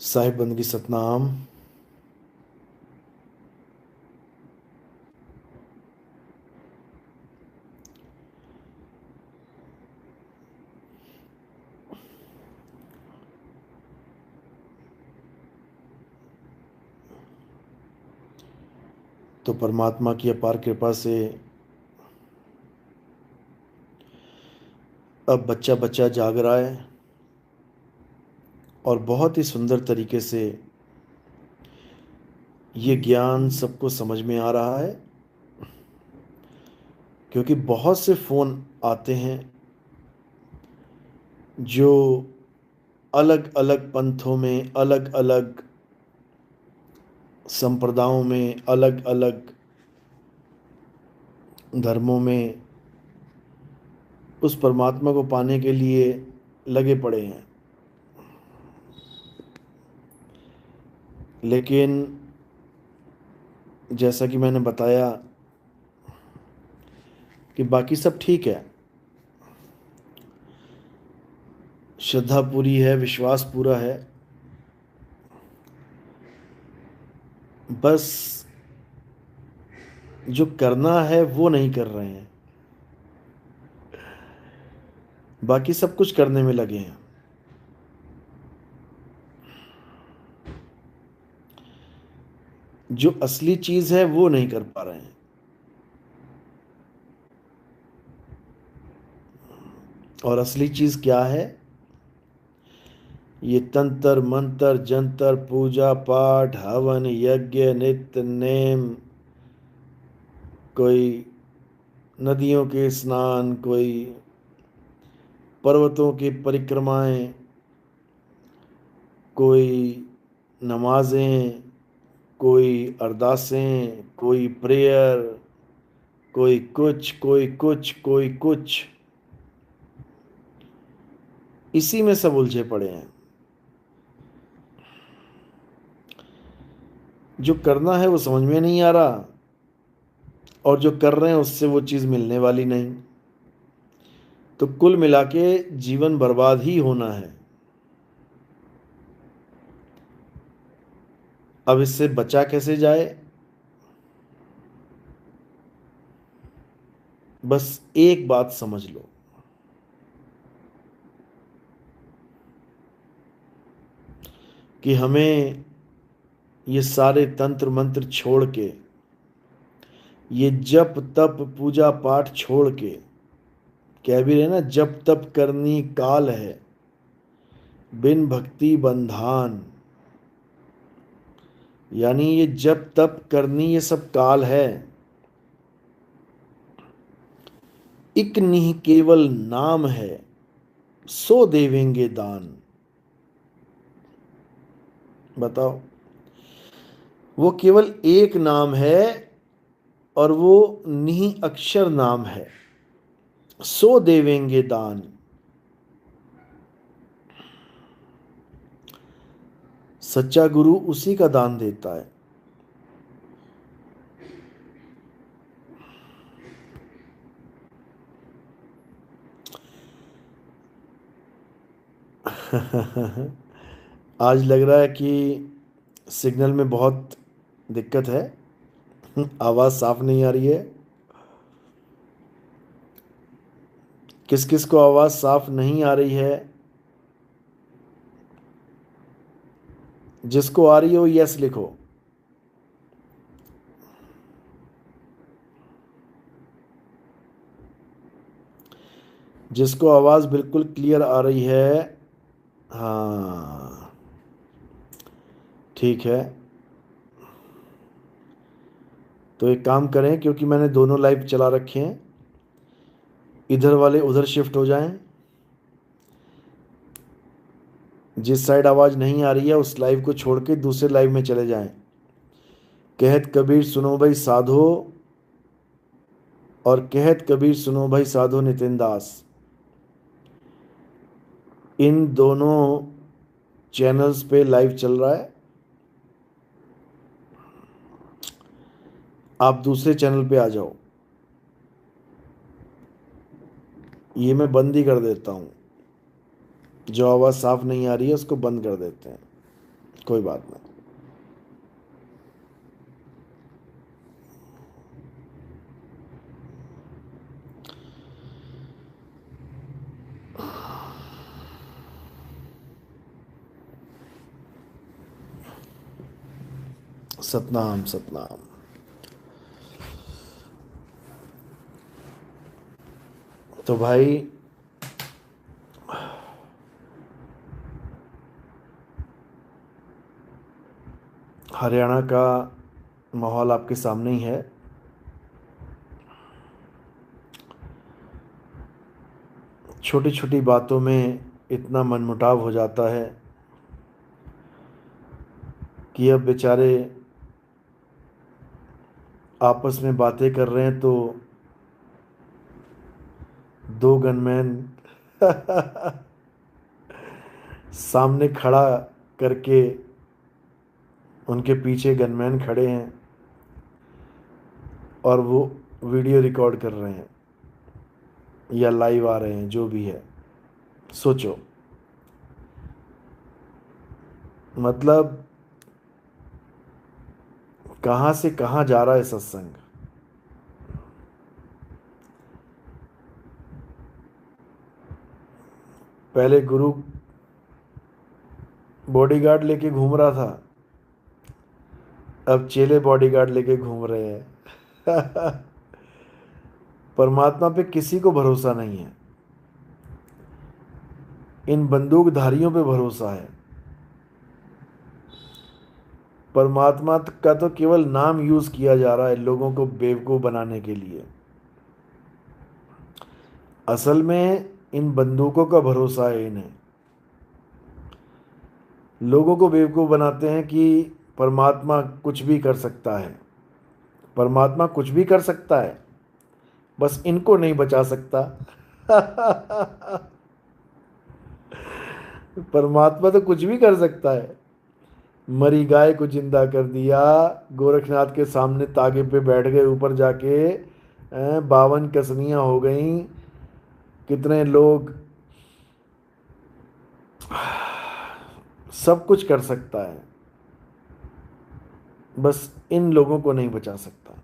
साहिब बंदगी सतनाम। तो परमात्मा की अपार कृपा से अब बच्चा बच्चा जाग रहा है और बहुत ही सुंदर तरीके से ये ज्ञान सबको समझ में आ रहा है, क्योंकि बहुत से फ़ोन आते हैं जो अलग अलग पंथों में, अलग अलग संप्रदायों में, अलग अलग धर्मों में उस परमात्मा को पाने के लिए लगे पड़े हैं। लेकिन जैसा कि मैंने बताया कि बाकी सब ठीक है, श्रद्धा पूरी है, विश्वास पूरा है, बस जो करना है वो नहीं कर रहे हैं, बाकी सब कुछ करने में लगे हैं। जो असली चीज है वो नहीं कर पा रहे हैं। और असली चीज क्या है? ये तंत्र मंत्र जंतर पूजा पाठ हवन यज्ञ नित्य नेम, कोई नदियों के स्नान, कोई पर्वतों की परिक्रमाएं, कोई नमाजें, कोई अरदासें, कोई प्रेयर, कोई कुछ कोई कुछ कोई कुछ, इसी में सब उलझे पड़े हैं। जो करना है वो समझ में नहीं आ रहा, और जो कर रहे हैं उससे वो चीज़ मिलने वाली नहीं। तो कुल मिला के जीवन बर्बाद ही होना है। अब इससे बचा कैसे जाए? बस एक बात समझ लो कि हमें ये सारे तंत्र मंत्र छोड़ के, ये जप तप पूजा पाठ छोड़ के, कह भी रहे ना, जप तप करनी काल है, बिन भक्ति बंधान। यानी ये जप तप करनी ये सब काल है। इक निह केवल नाम है, सो देवेंगे दान। बताओ, वो केवल एक नाम है और वो निह अक्षर नाम है, सो देवेंगे दान। सच्चा गुरु उसी का दान देता है। आज लग रहा है कि सिग्नल में बहुत दिक्कत है, आवाज़ साफ नहीं आ रही है। किस किस को आवाज़ साफ नहीं आ रही है? जिसको आ रही हो यस लिखो। जिसको आवाज़ बिल्कुल क्लियर आ रही है, हाँ ठीक है। तो एक काम करें, क्योंकि मैंने दोनों लाइव चला रखे हैं, इधर वाले उधर शिफ्ट हो जाएं। जिस साइड आवाज़ नहीं आ रही है उस लाइव को छोड़ के दूसरे लाइव में चले जाएं। कहत कबीर सुनो भाई साधो, और कहत कबीर सुनो भाई साधो नितिन दास, इन दोनों चैनल्स पे लाइव चल रहा है। आप दूसरे चैनल पे आ जाओ। ये मैं बंद ही कर देता हूँ, जो आवाज़ साफ नहीं आ रही है उसको बंद कर देते हैं। कोई बात नहीं। सतनाम सतनाम। तो भाई हरियाणा का माहौल आपके सामने ही है। छोटी छोटी बातों में इतना मनमुटाव हो जाता है कि अब बेचारे आपस में बातें कर रहे हैं तो दो गनमैन सामने खड़ा करके उनके पीछे गनमैन खड़े हैं और वो वीडियो रिकॉर्ड कर रहे हैं या लाइव आ रहे हैं, जो भी है। सोचो, मतलब कहाँ से कहाँ जा रहा है सत्संग। पहले गुरु बॉडीगार्ड लेके घूम रहा था, अब चेले बॉडीगार्ड लेके घूम रहे हैं। परमात्मा पे किसी को भरोसा नहीं है, इन बंदूकधारियों पे भरोसा है। परमात्मा का तो केवल नाम यूज किया जा रहा है लोगों को बेवकूफ बनाने के लिए। असल में इन बंदूकों का भरोसा है इन्हें। लोगों को बेवकूफ बनाते हैं कि परमात्मा कुछ भी कर सकता है, परमात्मा कुछ भी कर सकता है, बस इनको नहीं बचा सकता। परमात्मा तो कुछ भी कर सकता है। मरी गाय को जिंदा कर दिया, गोरखनाथ के सामने तागे पे बैठ गए ऊपर जाके, 52 कसनियां हो गईं, कितने लोग, सब कुछ कर सकता है, बस इन लोगों को नहीं बचा सकता।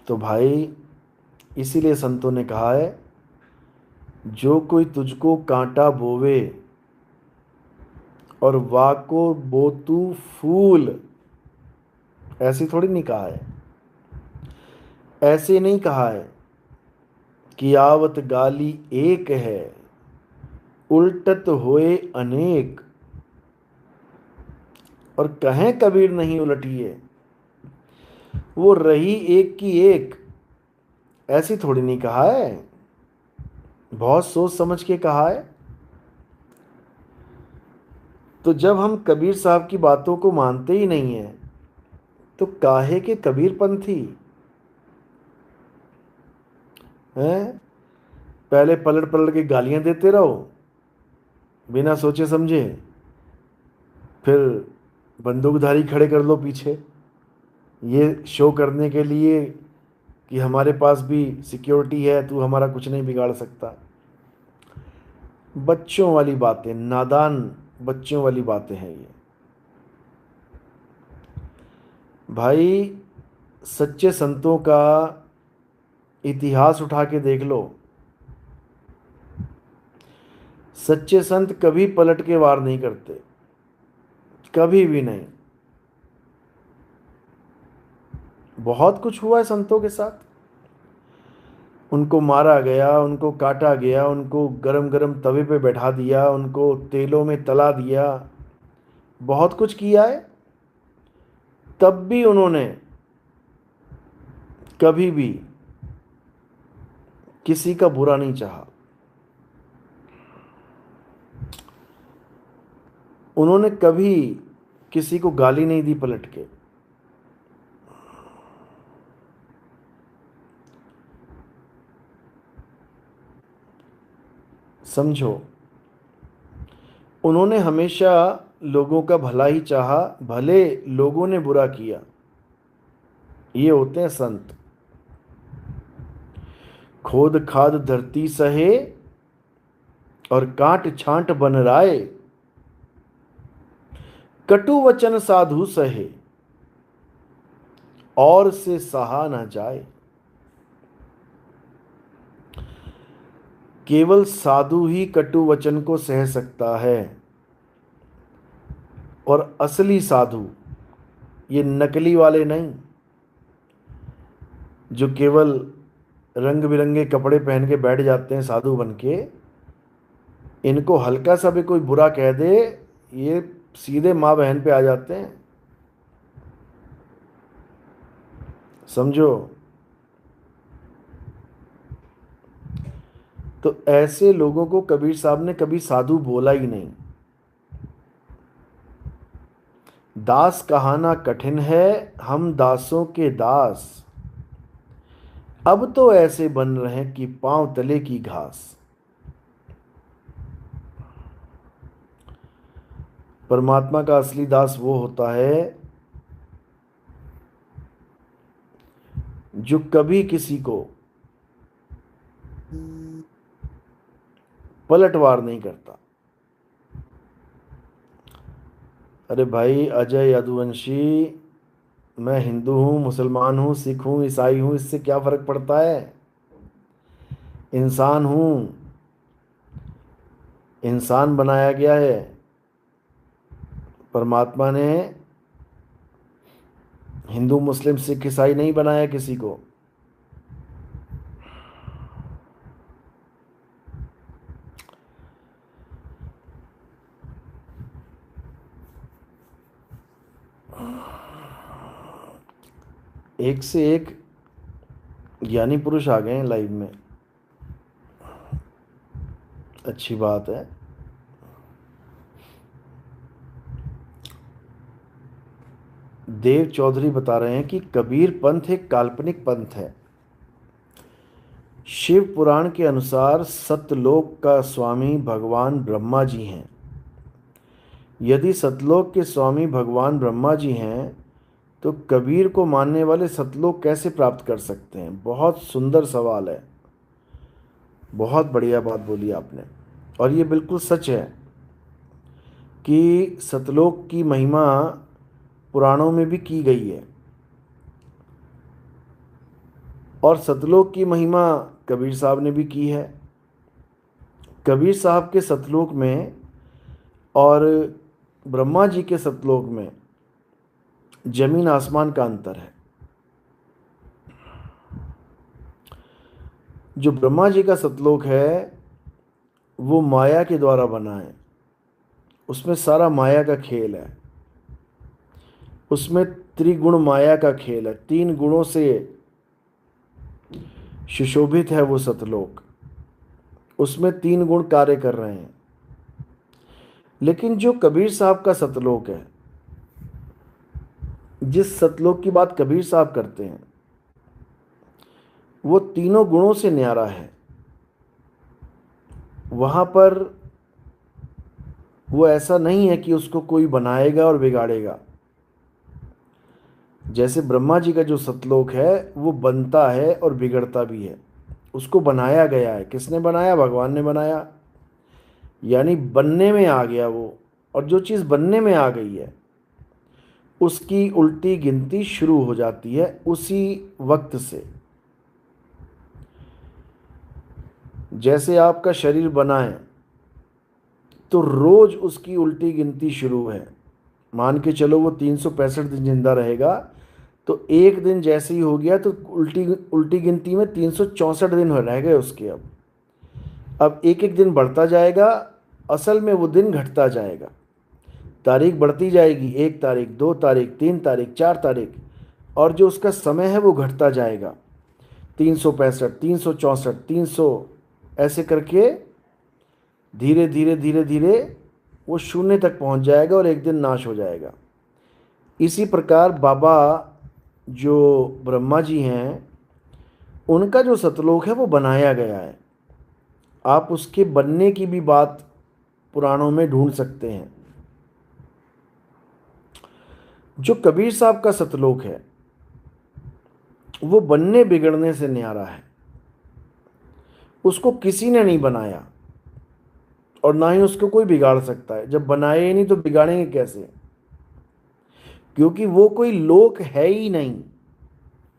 तो भाई इसीलिए संतों ने कहा है, जो कोई तुझको कांटा बोवे और वाको बोतू फूल, ऐसी थोड़ी नहीं कहा है। ऐसे नहीं कहा है कि आवत गाली एक है उल्टत होए अनेक, और कहें कबीर नहीं उलटिए, वो रही एक की एक, ऐसी थोड़ी नहीं कहा है। बहुत सोच समझ के कहा है। तो जब हम कबीर साहब की बातों को मानते ही नहीं है तो काहे के कबीरपंथी हैं? पहले पलट पलट के गालियां देते रहो बिना सोचे समझे, फिर बंदूकधारी खड़े कर लो पीछे, ये शो करने के लिए कि हमारे पास भी सिक्योरिटी है, तू हमारा कुछ नहीं बिगाड़ सकता। बच्चों वाली बातें, नादान बच्चों वाली बातें हैं ये। भाई सच्चे संतों का इतिहास उठा के देख लो, सच्चे संत कभी पलट के वार नहीं करते, कभी भी नहीं। बहुत कुछ हुआ है संतों के साथ, उनको मारा गया, उनको काटा गया, उनको गरम गरम तवे पे बैठा दिया, उनको तेलों में तला दिया, बहुत कुछ किया है। तब भी उन्होंने कभी भी किसी का बुरा नहीं चाहा। उन्होंने कभी किसी को गाली नहीं दी पलट के। समझो, उन्होंने हमेशा लोगों का भला ही चाहा, भले लोगों ने बुरा किया। ये होते हैं संत। खोद खाद धरती सहे, और कांट छांट बन राय, कटु वचन साधु सहे, और से सहा न जाए। केवल साधु ही कटु वचन को सह सकता है, और असली साधु, ये नकली वाले नहीं, जो केवल रंग बिरंगे कपड़े पहन के बैठ जाते हैं साधु बन के, इनको हल्का सा भी कोई बुरा कह दे, ये सीधे माँ बहन पे आ जाते हैं। समझो। तो ऐसे लोगों को कबीर साहब ने कभी साधु बोला ही नहीं। दास कहाना कठिन है, हम दासों के दास, अब तो ऐसे बन रहे हैं कि पांव तले की घास। परमात्मा का असली दास वो होता है जो कभी किसी को पलटवार नहीं करता। अरे भाई अजय यदुवंशी, मैं हिंदू हूं, मुसलमान हूं, सिख हूं, ईसाई हूं, इससे क्या फर्क पड़ता है? इंसान हूं, इंसान बनाया गया है परमात्मा ने। हिंदू मुस्लिम सिख ईसाई नहीं बनाया किसी को। एक से एक ज्ञानी पुरुष आ गए हैं लाइव में, अच्छी बात है। देव चौधरी बता रहे हैं कि कबीर पंथ एक काल्पनिक पंथ है। शिव पुराण के अनुसार सतलोक का स्वामी भगवान ब्रह्मा जी हैं। यदि सतलोक के स्वामी भगवान ब्रह्मा जी हैं तो कबीर को मानने वाले सतलोक कैसे प्राप्त कर सकते हैं? बहुत सुंदर सवाल है, बहुत बढ़िया बात बोली आपने। और ये बिल्कुल सच है कि सतलोक की महिमा पुराणों में भी की गई है, और सतलोक की महिमा कबीर साहब ने भी की है। कबीर साहब के सतलोक में और ब्रह्मा जी के सतलोक में जमीन आसमान का अंतर है। जो ब्रह्मा जी का सतलोक है वो माया के द्वारा बना है, उसमें सारा माया का खेल है, उसमें त्रिगुण माया का खेल है, 3 गुणों से सुशोभित है वो सतलोक, उसमें 3 गुण कार्य कर रहे हैं। लेकिन जो कबीर साहब का सतलोक है, जिस सतलोक की बात कबीर साहब करते हैं, वो तीनों गुणों से न्यारा है। वहां पर वो ऐसा नहीं है कि उसको कोई बनाएगा और बिगाड़ेगा। जैसे ब्रह्मा जी का जो सतलोक है वो बनता है और बिगड़ता भी है, उसको बनाया गया है। किसने बनाया? भगवान ने बनाया, यानी बनने में आ गया वो। और जो चीज़ बनने में आ गई है उसकी उल्टी गिनती शुरू हो जाती है उसी वक्त से। जैसे आपका शरीर बना है तो रोज उसकी उल्टी गिनती शुरू है। मान के चलो वो 365 दिन जिंदा रहेगा, तो एक दिन जैसे ही हो गया तो उल्टी उल्टी गिनती में 364 दिन हो रह गए उसके। अब एक एक दिन बढ़ता जाएगा, असल में वो दिन घटता जाएगा। तारीख बढ़ती जाएगी, 1 तारीख, 2 तारीख, 3 तारीख, 4 तारीख, और जो उसका समय है वो घटता जाएगा। 365, 364, 300, ऐसे करके धीरे धीरे धीरे धीरे वो शून्य तक पहुंच जाएगा और एक दिन नाश हो जाएगा। इसी प्रकार बाबा जो ब्रह्मा जी हैं, उनका जो सतलोक है वो बनाया गया है। आप उसके बनने की भी बात पुराणों में ढूंढ सकते हैं। जो कबीर साहब का सतलोक है वो बनने बिगड़ने से न्यारा है, उसको किसी ने नहीं बनाया। और ना ही उसको कोई बिगाड़ सकता है। जब बनाए ही नहीं तो बिगाड़ेंगे कैसे? क्योंकि वो कोई लोक है ही नहीं।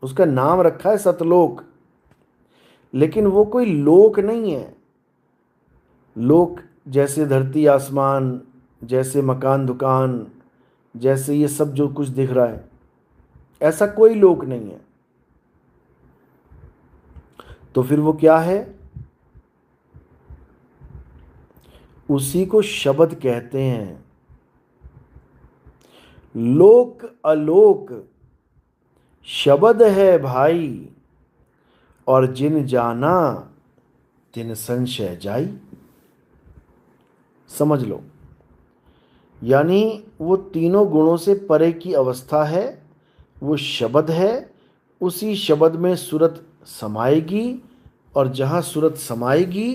उसका नाम रखा है सतलोक, लेकिन वो कोई लोक नहीं है। लोक जैसे धरती आसमान, जैसे मकान दुकान, जैसे ये सब जो कुछ दिख रहा है, ऐसा कोई लोक नहीं है। तो फिर वो क्या है? उसी को शब्द कहते हैं। लोक अलोक शब्द है भाई, और जिन जाना तिन संशय जाई। समझ लो, यानी वो तीनों गुणों से परे की अवस्था है, वो शब्द है। उसी शब्द में सूरत समाएगी, और जहाँ सूरत समाएगी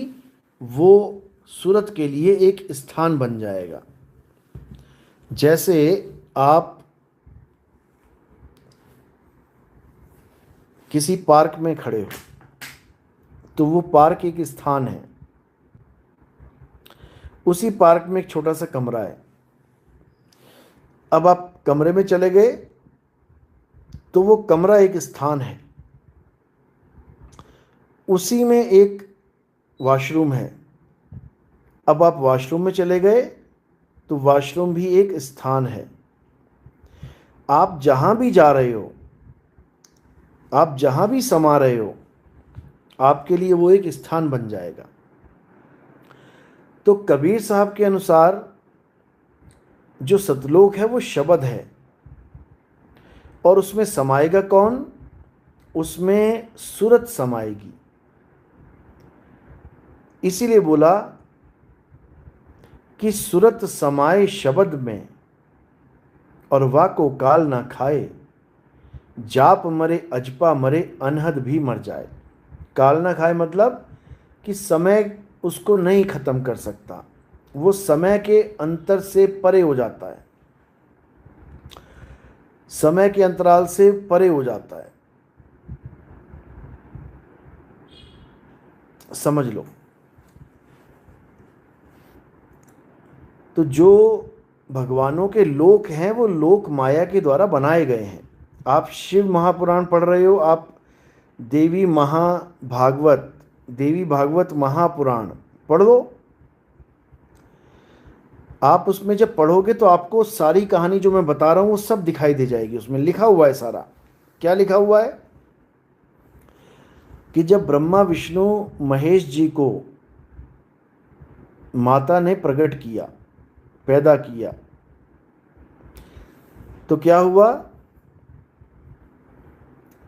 वो सूरत के लिए एक स्थान बन जाएगा। जैसे आप किसी पार्क में खड़े हो, तो वो पार्क एक स्थान है। उसी पार्क में एक छोटा सा कमरा है। अब आप कमरे में चले गए तो वो कमरा एक स्थान है। उसी में एक वॉशरूम है। अब आप वॉशरूम में चले गए तो वॉशरूम भी एक स्थान है। आप जहां भी जा रहे हो, आप जहां भी समा रहे हो, आपके लिए वो एक स्थान बन जाएगा। तो कबीर साहब के अनुसार जो सतलोक है वो शब्द है, और उसमें समाएगा कौन? उसमें सूरत समाएगी। इसीलिए बोला कि सूरत समाए शब्द में, और वाको काल ना खाए। जाप मरे अजपा मरे, अनहद भी मर जाए। काल ना खाए मतलब कि समय उसको नहीं खत्म कर सकता, वो समय के अंतर से परे हो जाता है, समय के अंतराल से परे हो जाता है। समझ लो। तो जो भगवानों के लोक हैं वो लोक माया के द्वारा बनाए गए हैं। आप शिव महापुराण पढ़ रहे हो, आप देवी महाभागवत, देवी भागवत महापुराण पढ़ लो। आप उसमें जब पढ़ोगे तो आपको सारी कहानी जो मैं बता रहा हूँ वो सब दिखाई दे जाएगी। उसमें लिखा हुआ है सारा। क्या लिखा हुआ है? कि जब ब्रह्मा विष्णु महेश जी को माता ने प्रकट किया, पैदा किया, तो क्या हुआ?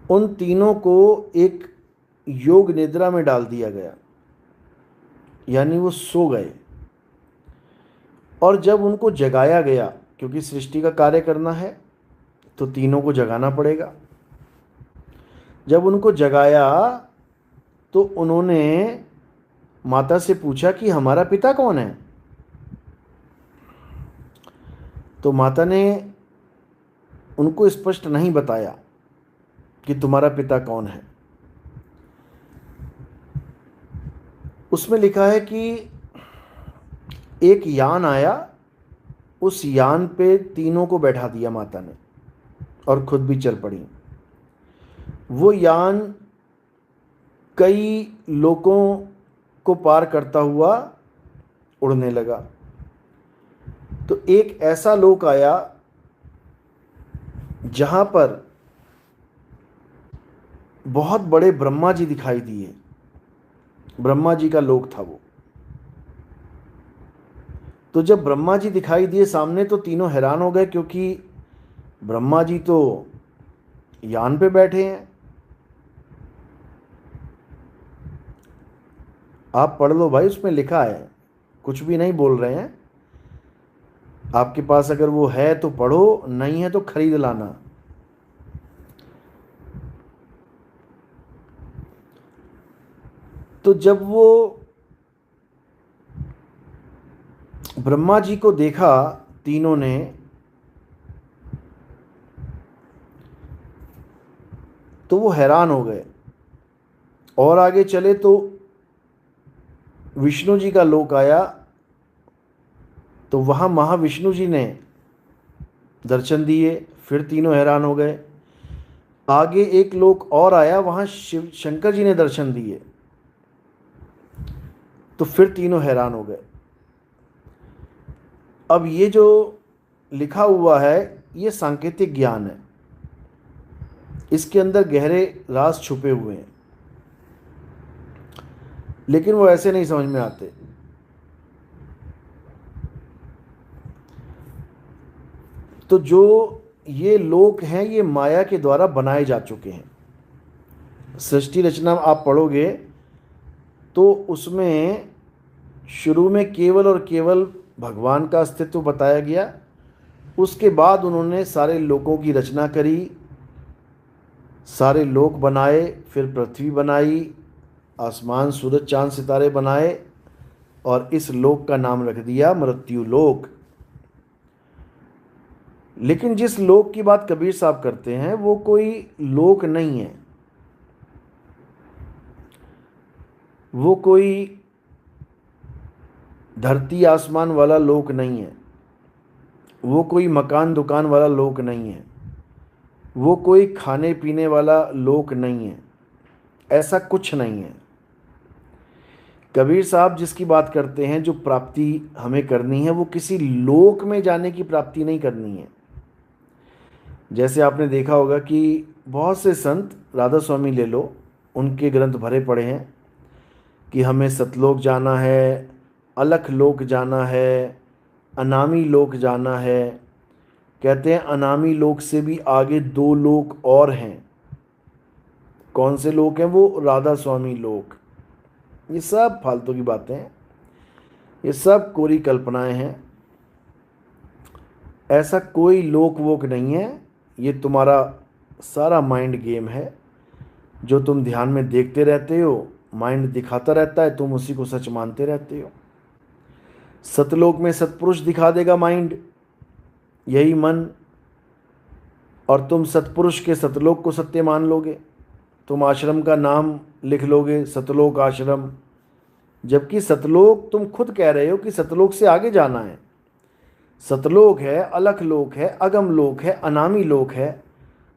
उन तीनों को एक योग निद्रा में डाल दिया गया, यानी वो सो गए। और जब उनको जगाया गया, क्योंकि सृष्टि का कार्य करना है तो तीनों को जगाना पड़ेगा। जब उनको जगाया तो उन्होंने माता से पूछा कि हमारा पिता कौन है? तो माता ने उनको स्पष्ट नहीं बताया कि तुम्हारा पिता कौन है। उसमें लिखा है कि एक यान आया, उस यान पे तीनों को बैठा दिया माता ने, और खुद भी चल पड़ी। वो यान कई लोगों को पार करता हुआ उड़ने लगा। तो एक ऐसा लोक आया जहां पर बहुत बड़े ब्रह्मा जी दिखाई दिए। ब्रह्मा जी का लोक था वो। तो जब ब्रह्मा जी दिखाई दिए सामने तो तीनों हैरान हो गए, क्योंकि ब्रह्मा जी तो यान पे बैठे हैं। आप पढ़ लो भाई, उसमें लिखा है, कुछ भी नहीं बोल रहे हैं। आपके पास अगर वो है तो पढ़ो, नहीं है तो खरीद लाना। तो जब वो ब्रह्मा जी को देखा तीनों ने, तो वो हैरान हो गए। और आगे चले तो विष्णु जी का लोक आया, तो वहाँ महाविष्णु जी ने दर्शन दिए, फिर तीनों हैरान हो गए। आगे एक लोक और आया, वहाँ शिव शंकर जी ने दर्शन दिए, तो फिर तीनों हैरान हो गए। अब ये जो लिखा हुआ है ये सांकेतिक ज्ञान है, इसके अंदर गहरे राज छुपे हुए हैं, लेकिन वो ऐसे नहीं समझ में आते। तो जो ये लोक हैं ये माया के द्वारा बनाए जा चुके हैं। सृष्टि रचना आप पढ़ोगे तो उसमें शुरू में केवल और केवल भगवान का अस्तित्व बताया गया, उसके बाद उन्होंने सारे लोकों की रचना करी, सारे लोक बनाए, फिर पृथ्वी बनाई, आसमान सूरज चांद सितारे बनाए, और इस लोक का नाम रख दिया मृत्यु लोक। लेकिन जिस लोक की बात कबीर साहब करते हैं वो कोई लोक नहीं है, वो कोई धरती आसमान वाला लोक नहीं है, वो कोई मकान दुकान वाला लोक नहीं है, वो कोई खाने पीने वाला लोक नहीं है, ऐसा कुछ नहीं है। कबीर साहब जिसकी बात करते हैं, जो प्राप्ति हमें करनी है, वो किसी लोक में जाने की प्राप्ति नहीं करनी है। जैसे आपने देखा होगा कि बहुत से संत, राधा स्वामी ले लो, उनके ग्रंथ भरे पड़े हैं कि हमें सतलोक जाना है, अलख लोक जाना है, अनामी लोक जाना है। कहते हैं अनामी लोक से भी आगे 2 लोक और हैं। कौन से लोक हैं वो? राधा स्वामी लोक। ये सब फालतू की बातें हैं, ये सब कोरी कल्पनाएं हैं। ऐसा कोई लोक वोक नहीं है, ये तुम्हारा सारा माइंड गेम है जो तुम ध्यान में देखते रहते हो। माइंड दिखाता रहता है, तुम उसी को सच मानते रहते हो। सतलोक में सतपुरुष दिखा देगा माइंड, यही मन, और तुम सतपुरुष के सतलोक को सत्य मान लोगे। तुम आश्रम का नाम लिख लोगे सतलोक आश्रम, जबकि सतलोक तुम खुद कह रहे हो कि सतलोक से आगे जाना है। सतलोक है, अलख लोक है, अगम लोक है, अनामी लोक है।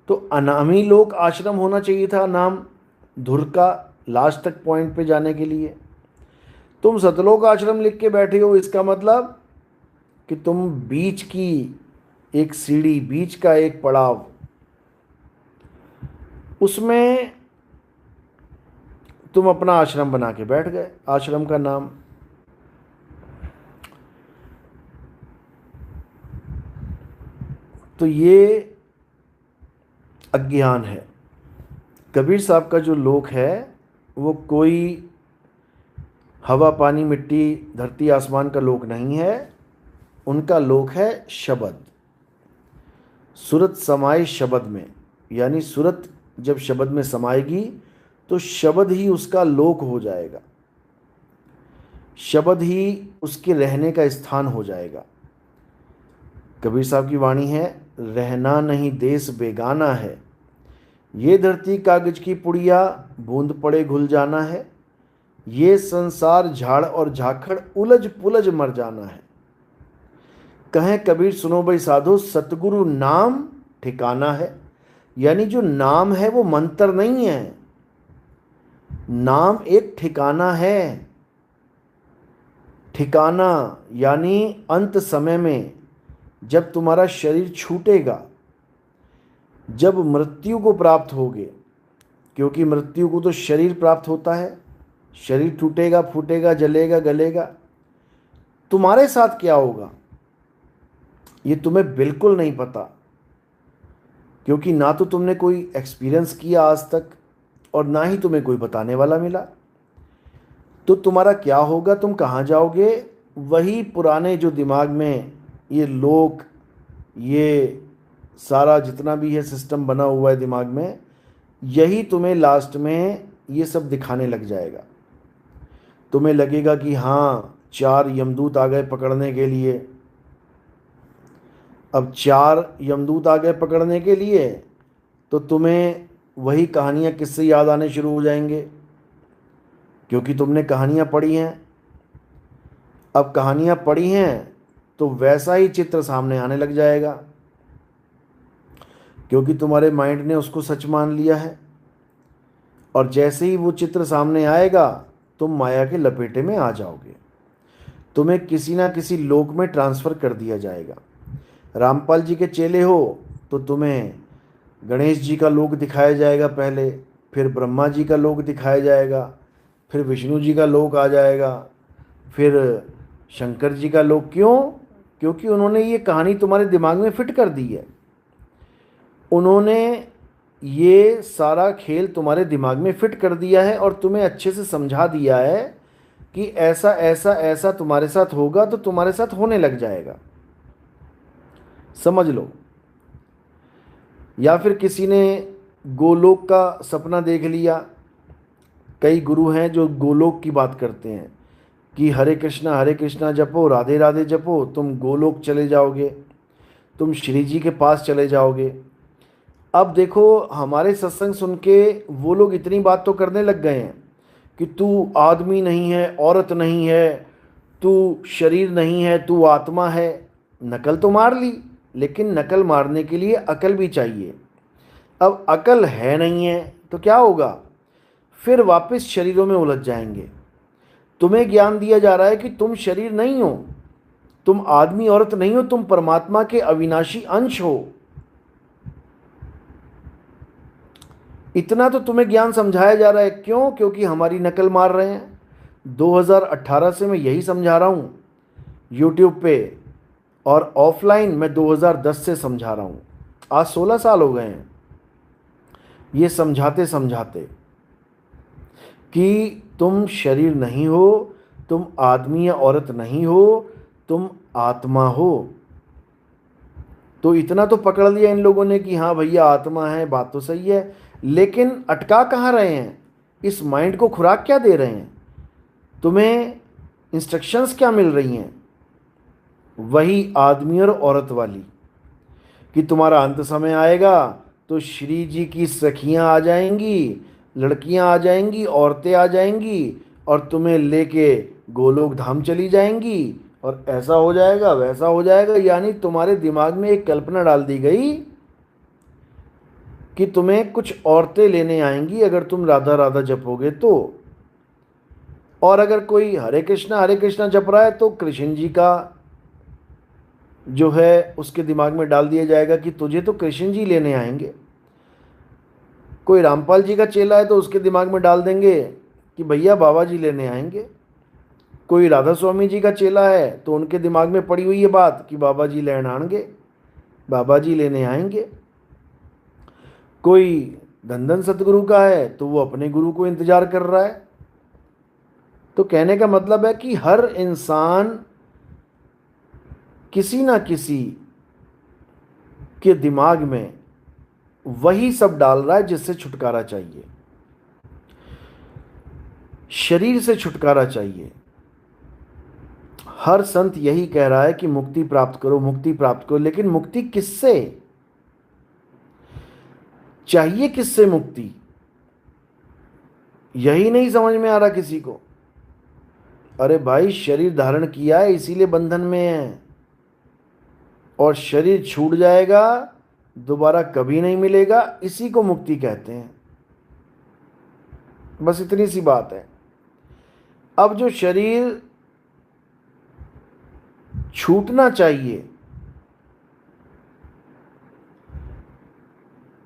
तो अनामी लोक आश्रम होना चाहिए था नाम, धुर का लास्ट तक पॉइंट पे जाने के लिए। तुम सतलोक आश्रम लिख के बैठे हो, इसका मतलब कि तुम बीच की एक सीढ़ी, बीच का एक पड़ाव, उसमें तुम अपना आश्रम बना के बैठ गए, आश्रम का नाम। तो ये अज्ञान है। कबीर साहब का जो लोक है वो कोई हवा पानी मिट्टी धरती आसमान का लोक नहीं है, उनका लोक है शब्द। सूरत समाए शब्द में, यानी सूरत जब शब्द में समाएगी तो शब्द ही उसका लोक हो जाएगा, शब्द ही उसके रहने का स्थान हो जाएगा। कबीर साहब की वाणी है, रहना नहीं देश बेगाना है, ये धरती कागज की पुड़िया, बूंद पड़े घुल जाना है, ये संसार झाड़ और झाखड़ उलझ पुलझ मर जाना है। कहें कबीर सुनो भाई साधो, सतगुरु नाम ठिकाना है। यानी जो नाम है वो मंत्र नहीं है, नाम एक ठिकाना है। ठिकाना यानी अंत समय में जब तुम्हारा शरीर छूटेगा, जब मृत्यु को प्राप्त होगे, क्योंकि मृत्यु को तो शरीर प्राप्त होता है, शरीर टूटेगा, फूटेगा, जलेगा, गलेगा। तुम्हारे साथ क्या होगा ये तुम्हें बिल्कुल नहीं पता, क्योंकि ना तो तुमने कोई एक्सपीरियंस किया आज तक और ना ही तुम्हें कोई बताने वाला मिला। तो तुम्हारा क्या होगा, तुम कहाँ जाओगे? वही पुराने जो दिमाग में ये लोक, ये सारा जितना भी है सिस्टम बना हुआ है दिमाग में, यही तुम्हें लास्ट में ये सब दिखाने लग जाएगा। तुम्हें लगेगा कि हाँ 4 यमदूत आ गए पकड़ने के लिए। अब 4 यमदूत आ गए पकड़ने के लिए तो तुम्हें वही कहानियाँ, किस्से याद आने शुरू हो जाएंगे, क्योंकि तुमने कहानियाँ पढ़ी हैं। अब कहानियाँ पढ़ी हैं तो वैसा ही चित्र सामने आने लग जाएगा, क्योंकि तुम्हारे माइंड ने उसको सच मान लिया है। और जैसे ही वो चित्र सामने आएगा तुम माया के लपेटे में आ जाओगे, तुम्हें किसी ना किसी लोक में ट्रांसफ़र कर दिया जाएगा। रामपाल जी के चेले हो तो तुम्हें गणेश जी का लोक दिखाया जाएगा पहले, फिर ब्रह्मा जी का लोक दिखाया जाएगा, फिर विष्णु जी का लोक आ जाएगा, फिर शंकर जी का लोक। क्यों? क्योंकि उन्होंने ये कहानी तुम्हारे दिमाग में फिट कर दी है। उन्होंने ये सारा खेल तुम्हारे दिमाग में फिट कर दिया है और तुम्हें अच्छे से समझा दिया है कि ऐसा ऐसा ऐसा तुम्हारे साथ होगा, तो तुम्हारे साथ होने लग जाएगा। समझ लो। या फिर किसी ने गोलोक का सपना देख लिया। कई गुरु हैं जो गोलोक की बात करते हैं कि हरे कृष्णा जपो, राधे राधे जपो, तुम गोलोक चले जाओगे, तुम श्री जी के पास चले जाओगे। अब देखो, हमारे सत्संग सुन के वो लोग इतनी बात तो करने लग गए हैं कि तू आदमी नहीं है, औरत नहीं है, तू शरीर नहीं है, तू आत्मा है। नकल तो मार ली, लेकिन नकल मारने के लिए अकल भी चाहिए। अब अकल है नहीं है तो क्या होगा? फिर वापस शरीरों में उलझ जाएंगे। तुम्हें ज्ञान दिया जा रहा है कि तुम शरीर नहीं हो, तुम आदमी औरत नहीं हो, तुम परमात्मा के अविनाशी अंश हो। इतना तो तुम्हें ज्ञान समझाया जा रहा है। क्यों? क्योंकि हमारी नकल मार रहे हैं। 2018 से मैं यही समझा रहा हूँ यूट्यूब पे, और ऑफलाइन मैं 2010 से समझा रहा हूँ। आज 16 साल हो गए हैं ये समझाते समझाते कि तुम शरीर नहीं हो, तुम आदमी या औरत नहीं हो, तुम आत्मा हो। तो इतना तो पकड़ लिया इन लोगों ने कि हाँ भैया आत्मा है, बात तो सही है, लेकिन अटका कहाँ रहे हैं? इस माइंड को खुराक क्या दे रहे हैं? तुम्हें इंस्ट्रक्शंस क्या मिल रही हैं? वही आदमी और औरत वाली, कि तुम्हारा अंत समय आएगा तो श्री जी की सखियां आ जाएंगी, लड़कियां आ जाएंगी, औरतें आ जाएंगी और तुम्हें लेके गोलोक धाम चली जाएंगी, और ऐसा हो जाएगा वैसा हो जाएगा। यानी तुम्हारे दिमाग में एक कल्पना डाल दी गई कि तुम्हें कुछ औरतें लेने आएंगी अगर तुम राधा राधा जपोगे तो। और अगर कोई हरे कृष्णा जप रहा है तो कृष्ण जी का जो है उसके दिमाग में डाल दिया जाएगा कि तुझे तो कृष्ण जी लेने आएंगे। कोई रामपाल जी का चेला है तो उसके दिमाग में डाल देंगे कि भैया बाबा जी लेने आएंगे। कोई राधा स्वामी जी का चेला है तो उनके दिमाग में पड़ी हुई है बात कि बाबा जी लेने आएंगे, बाबा जी लेने आएंगे। कोई धन सतगुरु का है तो वो अपने गुरु को इंतजार कर रहा है। तो कहने का मतलब है कि हर इंसान किसी ना किसी के दिमाग में वही सब डाल रहा है जिससे छुटकारा चाहिए। शरीर से छुटकारा चाहिए। हर संत यही कह रहा है कि मुक्ति प्राप्त करो, मुक्ति प्राप्त करो, लेकिन मुक्ति किससे चाहिए? किससे मुक्ति? यही नहीं समझ में आ रहा किसी को। अरे भाई, शरीर धारण किया है इसीलिए बंधन में है, और शरीर छूट जाएगा दोबारा कभी नहीं मिलेगा, इसी को मुक्ति कहते हैं। बस इतनी सी बात है। अब जो शरीर छूटना चाहिए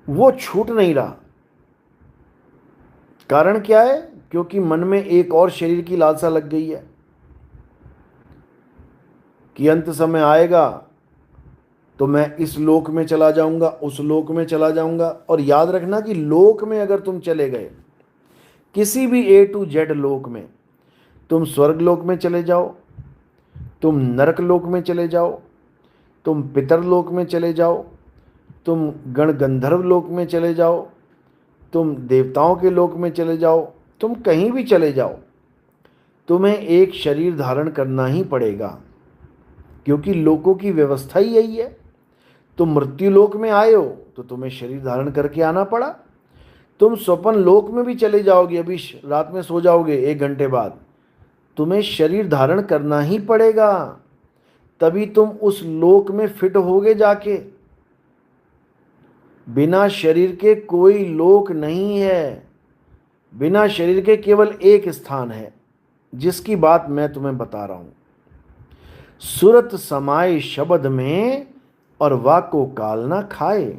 वो छूट नहीं रहा। कारण क्या है? क्योंकि मन में एक और शरीर की लालसा लग गई है कि अंत समय आएगा तो मैं इस लोक में चला जाऊंगा, उस लोक में चला जाऊंगा। और याद रखना कि लोक में अगर तुम चले गए, किसी भी A to Z लोक में, तुम स्वर्ग लोक में चले जाओ, तुम नरक लोक में चले जाओ, तुम पितर लोक में चले जाओ, तुम गण गंधर्व लोक में चले जाओ, तुम देवताओं के लोक में चले जाओ, तुम कहीं भी चले जाओ, तुम्हें एक शरीर धारण करना ही पड़ेगा, क्योंकि लोकों की व्यवस्था ही यही है। तुम मृत्यु लोक में आए हो तो तुम्हें शरीर धारण करके आना पड़ा। तुम स्वप्न लोक में भी चले जाओगे, अभी रात में सो जाओगे 1 घंटे बाद, तुम्हें शरीर धारण करना ही पड़ेगा। तभी तुम उस लोक में फिट होगे जाके। बिना शरीर के कोई लोक नहीं है, बिना शरीर के केवल एक स्थान है, जिसकी बात मैं तुम्हें बता रहा हूं। सुरत समाये शब्द में और वाको काल ना खाए।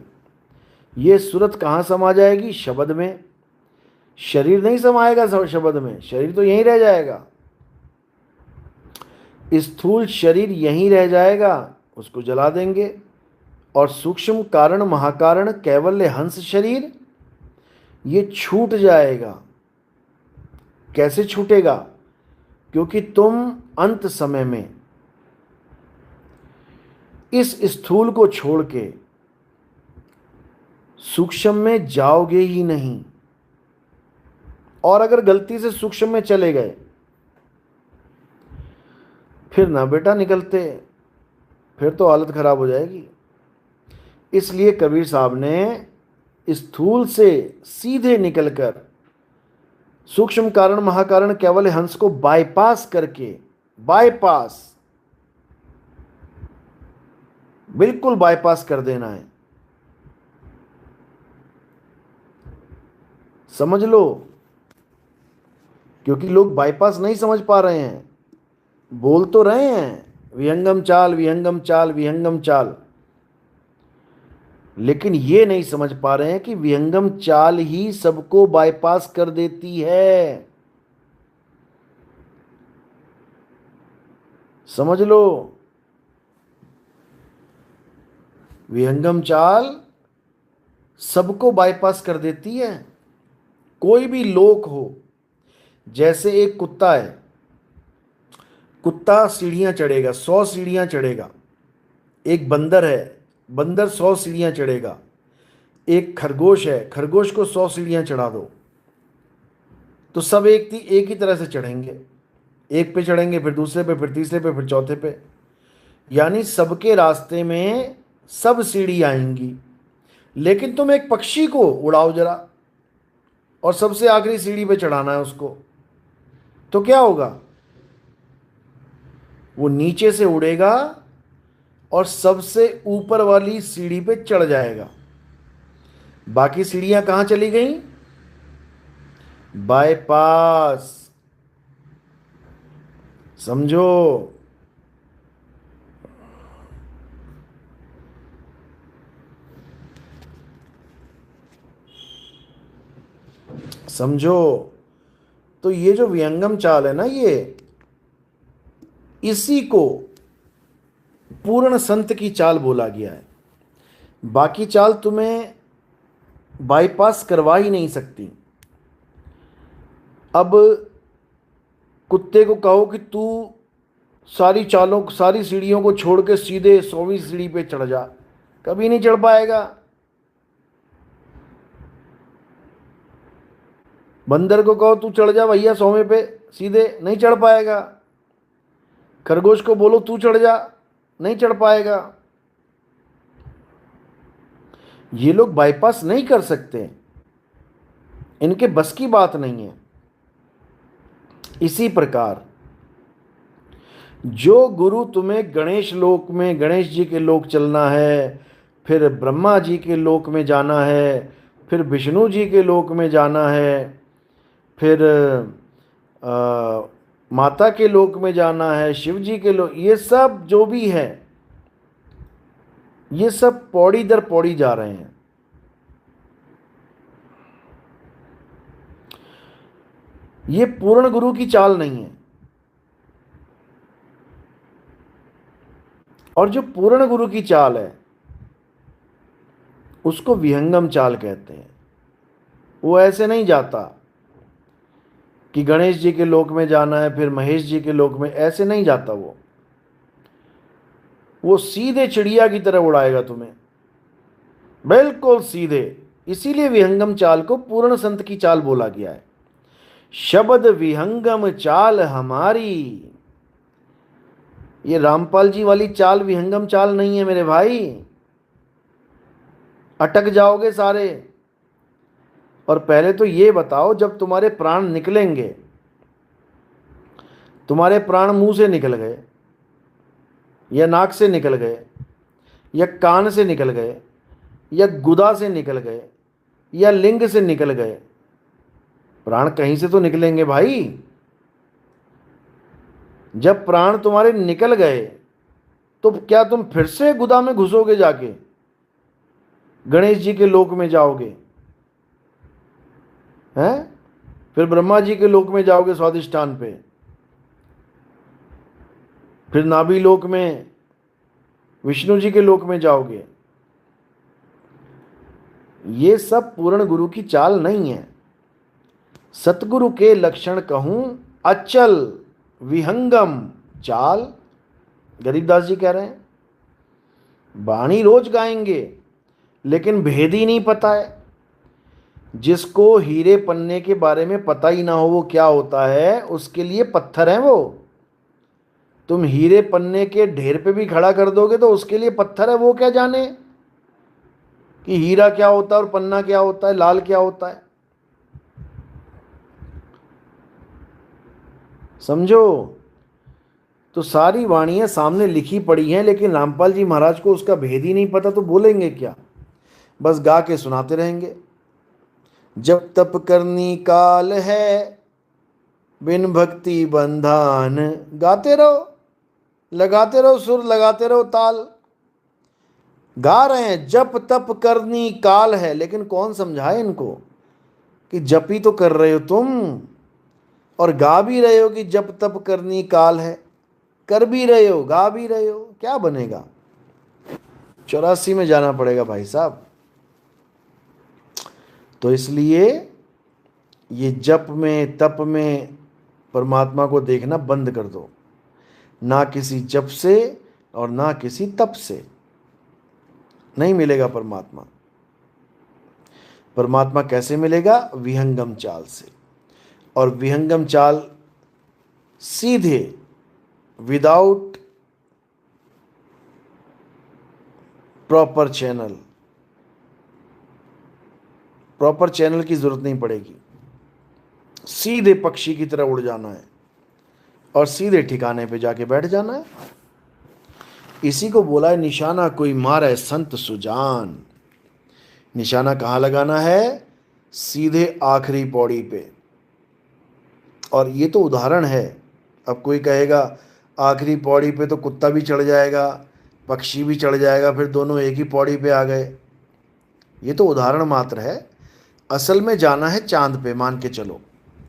ये सूरत कहाँ समा जाएगी? शब्द में। शरीर नहीं समाएगा शब्द में, शरीर तो यहीं रह जाएगा। स्थूल शरीर यहीं रह जाएगा, उसको जला देंगे। और सूक्ष्म कारण महाकारण कैवल्य हंस शरीर ये छूट जाएगा। कैसे छूटेगा? क्योंकि तुम अंत समय में इस स्थूल को छोड़ के सूक्ष्म में जाओगे ही नहीं। और अगर गलती से सूक्ष्म में चले गए फिर ना बेटा निकलते, फिर तो हालत खराब हो जाएगी। इसलिए कबीर साहब ने स्थूल से सीधे निकलकर सूक्ष्म कारण महाकारण केवल हंस को बाईपास करके, बाईपास बिल्कुल बाईपास कर देना है। समझ लो, क्योंकि लोग बाईपास नहीं समझ पा रहे हैं। बोल तो रहे हैं विहंगम चाल विहंगम चाल विहंगम चाल, लेकिन ये नहीं समझ पा रहे हैं कि विहंगम चाल ही सबको बाईपास कर देती है। समझ लो, विहंगम चाल सबको बाईपास कर देती है। कोई भी लोक हो, जैसे एक कुत्ता है, कुत्ता सीढ़ियां चढ़ेगा, 100 सीढ़ियां चढ़ेगा। एक बंदर है, बंदर 100 सीढ़ियां चढ़ेगा। एक खरगोश है, खरगोश को 100 सीढ़ियां चढ़ा दो तो सब एक ही तरह से चढ़ेंगे। एक पे चढ़ेंगे, फिर दूसरे पे, फिर तीसरे पे, फिर चौथे पे। यानी सबके रास्ते में सब सीढ़ी आएंगी। लेकिन तुम एक पक्षी को उड़ाओ जरा और सबसे आखिरी सीढ़ी पे चढ़ाना है उसको, तो क्या होगा? वो नीचे से उड़ेगा और सबसे ऊपर वाली सीढ़ी पे चढ़ जाएगा। बाकी सीढ़ियां कहां चली गई? बाईपास। समझो, समझो। तो ये जो विहंगम चाल है ना, ये इसी को पूर्ण संत की चाल बोला गया है। बाकी चाल तुम्हें बाईपास करवा ही नहीं सकती। अब कुत्ते को कहो कि तू सारी चालों, सारी सीढ़ियों को छोड़ के सीधे 100वीं सीढ़ी पे चढ़ जा, कभी नहीं चढ़ पाएगा। बंदर को कहो तू चढ़ जा भैया 100वें पे, सीधे नहीं चढ़ पाएगा। खरगोश को बोलो तू चढ़ जा, नहीं चढ़ पाएगा। ये लोग बाईपास नहीं कर सकते, इनके बस की बात नहीं है। इसी प्रकार जो गुरु तुम्हें गणेश लोक में, गणेश जी के लोक चलना है, फिर ब्रह्मा जी के लोक में जाना है, फिर विष्णु जी के लोक में जाना है, फिर माता के लोक में जाना है, शिव जी के लोक, ये सब जो भी है ये सब पौड़ी दर पौड़ी जा रहे हैं। ये पूर्ण गुरु की चाल नहीं है। और जो पूर्ण गुरु की चाल है उसको विहंगम चाल कहते हैं। वो ऐसे नहीं जाता कि गणेश जी के लोक में जाना है फिर महेश जी के लोक में, ऐसे नहीं जाता। वो सीधे चिड़िया की तरह उड़ाएगा तुम्हें, बिल्कुल सीधे। इसीलिए विहंगम चाल को पूर्ण संत की चाल बोला गया है। शब्द विहंगम चाल हमारी, ये रामपाल जी वाली चाल विहंगम चाल नहीं है मेरे भाई, अटक जाओगे सारे। और पहले तो ये बताओ, जब तुम्हारे प्राण निकलेंगे, तुम्हारे प्राण मुंह से निकल गए, या नाक से निकल गए, या कान से निकल गए, या गुदा से निकल गए, या लिंग से निकल गए, प्राण कहीं से तो निकलेंगे भाई। जब प्राण तुम्हारे निकल गए तो क्या तुम फिर से गुदा में घुसोगे, जाके गणेश जी के लोक में जाओगे हैं? फिर ब्रह्मा जी के लोक में जाओगे स्वादिष्ठान पे, फिर नाभि लोक में विष्णु जी के लोक में जाओगे। ये सब पूर्ण गुरु की चाल नहीं है। सतगुरु के लक्षण कहूं अचल विहंगम चाल। गरीबदास जी कह रहे हैं वाणी रोज गाएंगे लेकिन भेद ही नहीं पता है। जिसको हीरे पन्ने के बारे में पता ही ना हो वो क्या होता है, उसके लिए पत्थर है वो। तुम हीरे पन्ने के ढेर पे भी खड़ा कर दोगे तो उसके लिए पत्थर है, वो क्या जाने कि हीरा क्या होता है और पन्ना क्या होता है, लाल क्या होता है। समझो, तो सारी वाणियां सामने लिखी पड़ी हैं, लेकिन रामपाल जी महाराज को उसका भेद ही नहीं पता, तो बोलेंगे क्या? बस गा के सुनाते रहेंगे। जब तप करनी काल है, बिन भक्ति बंधन। गाते रहो, लगाते रहो सुर, लगाते रहो ताल। गा रहे हैं जप तप करनी काल है, लेकिन कौन समझाए इनको कि जप ही तो कर रहे हो तुम, और गा भी रहे हो कि जप तप करनी काल है। कर भी रहे हो, गा भी रहे हो, क्या बनेगा? 84 में जाना पड़ेगा भाई साहब। तो इसलिए ये जप में तप में परमात्मा को देखना बंद कर दो। ना किसी जप से और ना किसी तप से नहीं मिलेगा परमात्मा। परमात्मा कैसे मिलेगा? विहंगम चाल से। और विहंगम चाल सीधे without proper channel, proper channel की जरूरत नहीं पड़ेगी। सीधे पक्षी की तरह उड़ जाना है और सीधे ठिकाने पे जाके बैठ जाना है। इसी को बोला है निशाना कोई मारे संत सुजान। निशाना कहाँ लगाना है? सीधे आखिरी पौड़ी पे। और ये तो उदाहरण है। अब कोई कहेगा आखिरी पौड़ी पे तो कुत्ता भी चढ़ जाएगा, पक्षी भी चढ़ जाएगा, फिर दोनों एक ही पौड़ी पे आ गए। ये तो उदाहरण मात्र है। असल में जाना है चांद पे, मान के चलो।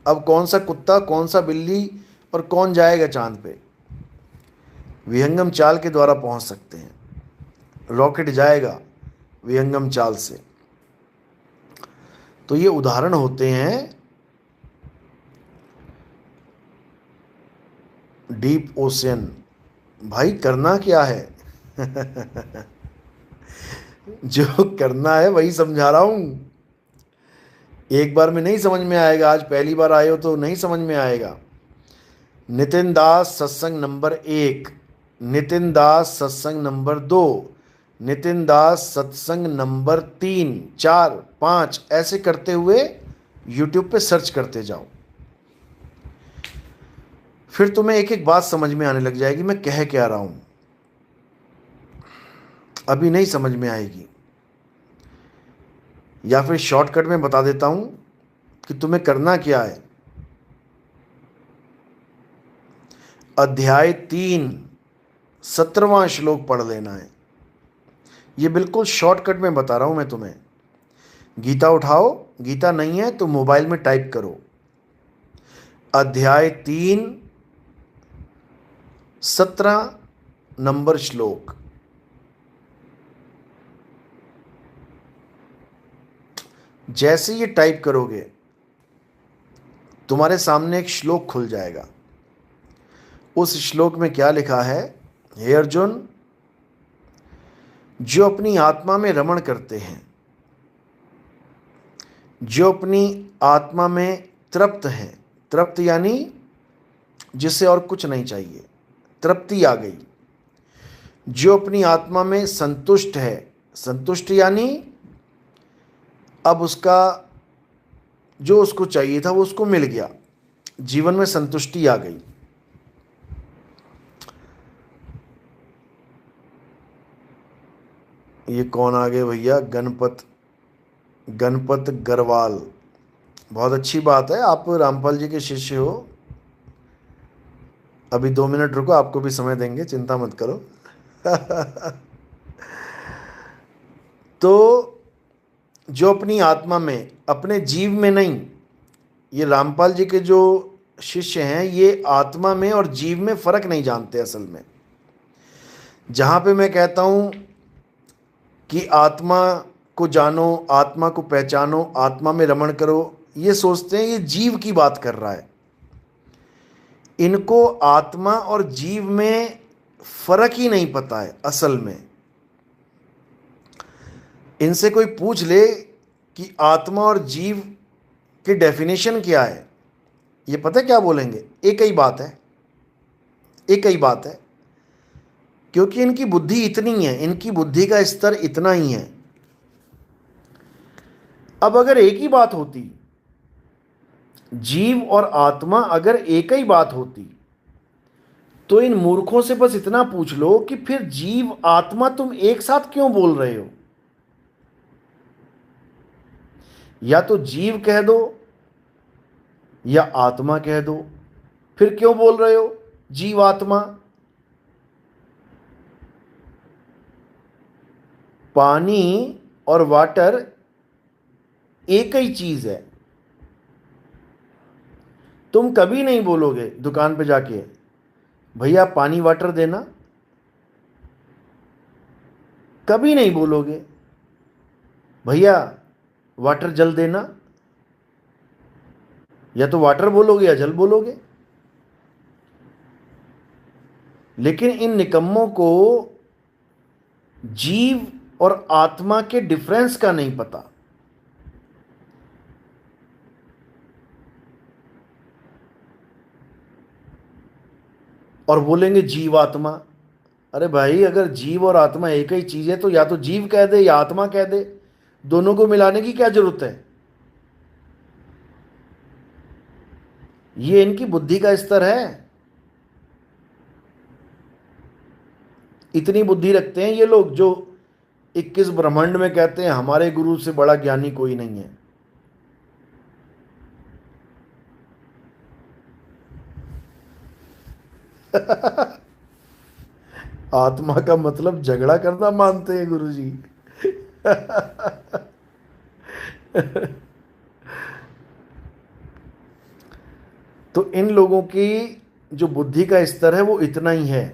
अब कौन सा कुत्ता, कौन सा बिल्ली और कौन जाएगा चांद पे? विहंगम चाल के द्वारा पहुंच सकते हैं। रॉकेट जाएगा विहंगम चाल से। तो ये उदाहरण होते हैं डीप ओशियन। भाई करना क्या है? जो करना है वही समझा रहा हूं। एक बार में नहीं समझ में आएगा, आज पहली बार आए हो तो नहीं समझ में आएगा। नितिन दास सत्संग नंबर 1, नितिन दास सत्संग नंबर 2, नितिन दास सत्संग नंबर 3, 4, 5 ऐसे करते हुए यूट्यूब पे सर्च करते जाओ। फिर तुम्हें एक एक बात समझ में आने लग जाएगी मैं कह क्या रहा हूं। अभी नहीं समझ में आएगी, या फिर शॉर्टकट में बता देता हूं कि तुम्हें करना क्या है। अध्याय 3 17वां श्लोक पढ़ लेना है। ये बिल्कुल शॉर्टकट में बता रहा हूं मैं तुम्हें। गीता उठाओ, गीता नहीं है तो मोबाइल में टाइप करो अध्याय 3 17 नंबर श्लोक। जैसे ये टाइप करोगे तुम्हारे सामने एक श्लोक खुल जाएगा। उस श्लोक में क्या लिखा है? हे अर्जुन, जो अपनी आत्मा में रमण करते हैं, जो अपनी आत्मा में तृप्त हैं, तृप्त यानी जिसे और कुछ नहीं चाहिए, तृप्ति आ गई। जो अपनी आत्मा में संतुष्ट है, संतुष्ट यानी अब उसका जो उसको चाहिए था वो उसको मिल गया, जीवन में संतुष्टि आ गई। ये कौन आ गए भैया? गणपत गरवाल। बहुत अच्छी बात है, आप रामपाल जी के शिष्य हो। अभी 2 मिनट रुको, आपको भी समय देंगे, चिंता मत करो। तो जो अपनी आत्मा में, अपने जीव में नहीं, ये रामपाल जी के जो शिष्य हैं ये आत्मा में और जीव में फर्क नहीं जानते असल में। जहाँ पे मैं कहता हूँ कि आत्मा को जानो, आत्मा को पहचानो, आत्मा में रमण करो, ये सोचते हैं ये जीव की बात कर रहा है। इनको आत्मा और जीव में फर्क ही नहीं पता है असल में। इनसे कोई पूछ ले कि आत्मा और जीव की डेफिनेशन क्या है, ये पता है क्या बोलेंगे? एक ही बात है, एक ही बात है। क्योंकि इनकी बुद्धि इतनी है, इनकी बुद्धि का स्तर इतना ही है। अब अगर एक ही बात होती, जीव और आत्मा अगर एक ही बात होती, तो इन मूर्खों से बस इतना पूछ लो कि फिर जीव आत्मा तुम एक साथ क्यों बोल रहे हो? या तो जीव कह दो या आत्मा कह दो, फिर क्यों बोल रहे हो जीव आत्मा? पानी और वाटर एक ही चीज है। तुम कभी नहीं बोलोगे दुकान पे जाके, भैया पानी वाटर देना, कभी नहीं बोलोगे। भैया वाटर जल देना, या तो वाटर बोलोगे या जल बोलोगे। लेकिन इन निकम्मों को जीव और आत्मा के डिफरेंस का नहीं पता। और बोलेंगे जीवात्मा। अरे भाई, अगर जीव और आत्मा एक ही चीज है तो या तो जीव कह दे या आत्मा कह दे, दोनों को मिलाने की क्या जरूरत है? ये इनकी बुद्धि का स्तर है। इतनी बुद्धि रखते हैं ये लोग जो 21 ब्रह्मांड में कहते हैं हमारे गुरु से बड़ा ज्ञानी कोई नहीं है। आत्मा का मतलब झगड़ा करना मानते हैं गुरुजी। तो इन लोगों की जो बुद्धि का स्तर है वो इतना ही है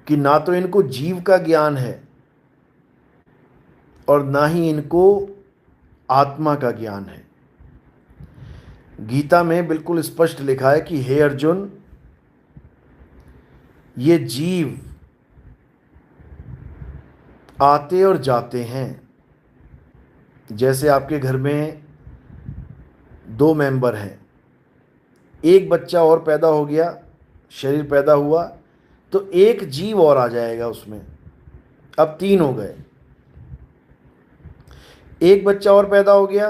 कि ना तो इनको जीव का ज्ञान है और ना ही इनको आत्मा का ज्ञान है। गीता में बिल्कुल स्पष्ट लिखा है कि हे अर्जुन, ये जीव आते और जाते हैं। जैसे आपके घर में 2 मेंबर हैं, एक बच्चा और पैदा हो गया, शरीर पैदा हुआ, तो एक जीव और आ जाएगा उसमें, अब 3 हो गए। एक बच्चा और पैदा हो गया,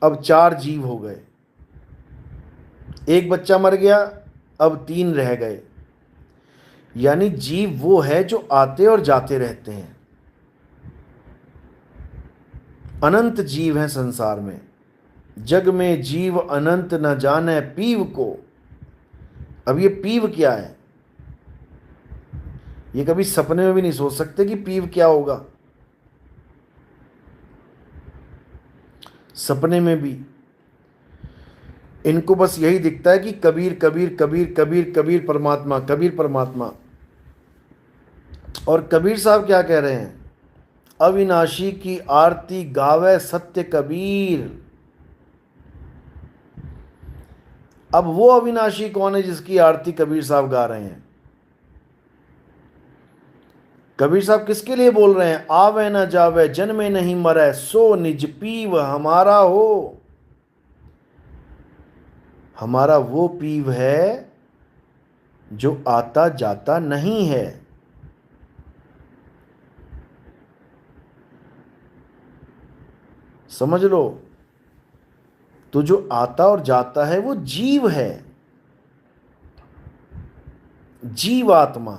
अब 4 जीव हो गए। एक बच्चा मर गया, अब 3 रह गए। यानी जीव वो है जो आते और जाते रहते हैं। अनंत जीव हैं संसार में। जग में जीव अनंत न जाने पीव को। अब ये पीव क्या है, ये कभी सपने में भी नहीं सोच सकते कि पीव क्या होगा। सपने में भी इनको बस यही दिखता है कि कबीर कबीर कबीर कबीर कबीर परमात्मा, कबीर परमात्मा। और कबीर साहब क्या कह रहे हैं? अविनाशी की आरती गावे सत्य कबीर। अब वो अविनाशी कौन है जिसकी आरती कबीर साहब गा रहे हैं? कबीर साहब किसके लिए बोल रहे हैं? आवे न जावे जन्मे नहीं मरे, सो निज पीव हमारा हो। हमारा वो पीव है जो आता जाता नहीं है। समझ लो, तो जो आता और जाता है वो जीव है, जीवात्मा।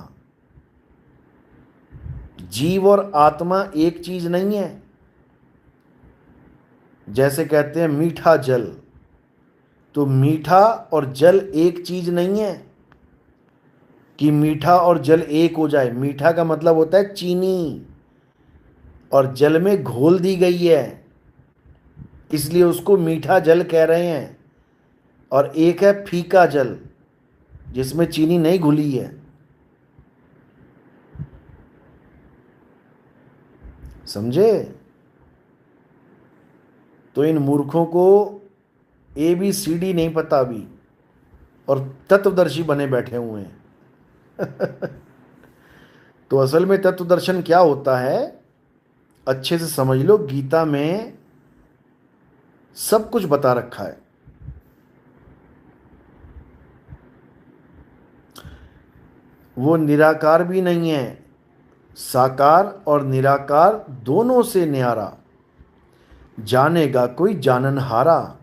जीव और आत्मा एक चीज नहीं है। जैसे कहते हैं मीठा जल, तो मीठा और जल एक चीज नहीं है कि मीठा और जल एक हो जाए। मीठा का मतलब होता है चीनी, और जल में घोल दी गई है, इसलिए उसको मीठा जल कह रहे हैं। और एक है फीका जल, जिसमें चीनी नहीं घुली है। समझे? तो इन मूर्खों को ABCD नहीं पता अभी, और तत्वदर्शी बने बैठे हुए हैं। तो असल में तत्व दर्शन क्या होता है, अच्छे से समझ लो। गीता में सब कुछ बता रखा है। वो निराकार भी नहीं है, साकार और निराकार दोनों से न्यारा, जानेगा कोई जाननहारा।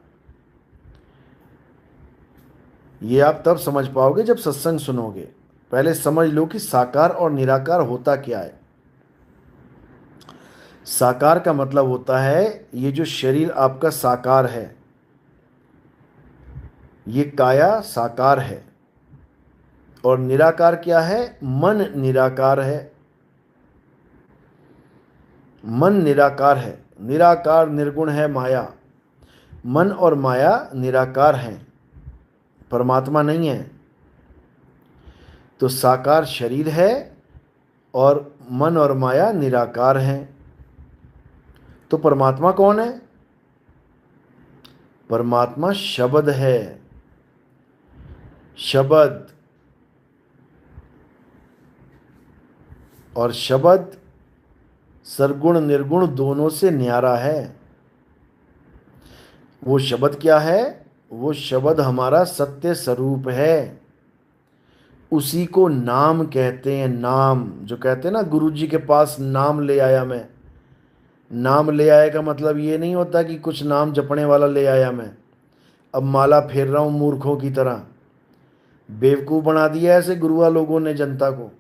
ये आप तब समझ पाओगे जब सत्संग सुनोगे। पहले समझ लो कि साकार और निराकार होता क्या है। साकार का मतलब होता है ये जो शरीर आपका साकार है, ये काया साकार है। और निराकार क्या है? मन निराकार है। मन निराकार है। निराकार निर्गुण है माया। मन और माया निराकार हैं, परमात्मा नहीं है। तो साकार शरीर है और मन और माया निराकार हैं। तो परमात्मा कौन है? परमात्मा शब्द है। शब्द, और शब्द सरगुण निर्गुण दोनों से न्यारा है। वो शब्द क्या है? वो शब्द हमारा सत्य स्वरूप है। उसी को नाम कहते हैं। नाम, जो कहते हैं ना गुरु जी के पास नाम ले आया मैं। नाम ले आया का मतलब ये नहीं होता कि कुछ नाम जपने वाला ले आया मैं, अब माला फेर रहा हूं मूर्खों की तरह। बेवकूफ़ बना दिया ऐसे गुरुआ लोगों ने जनता को।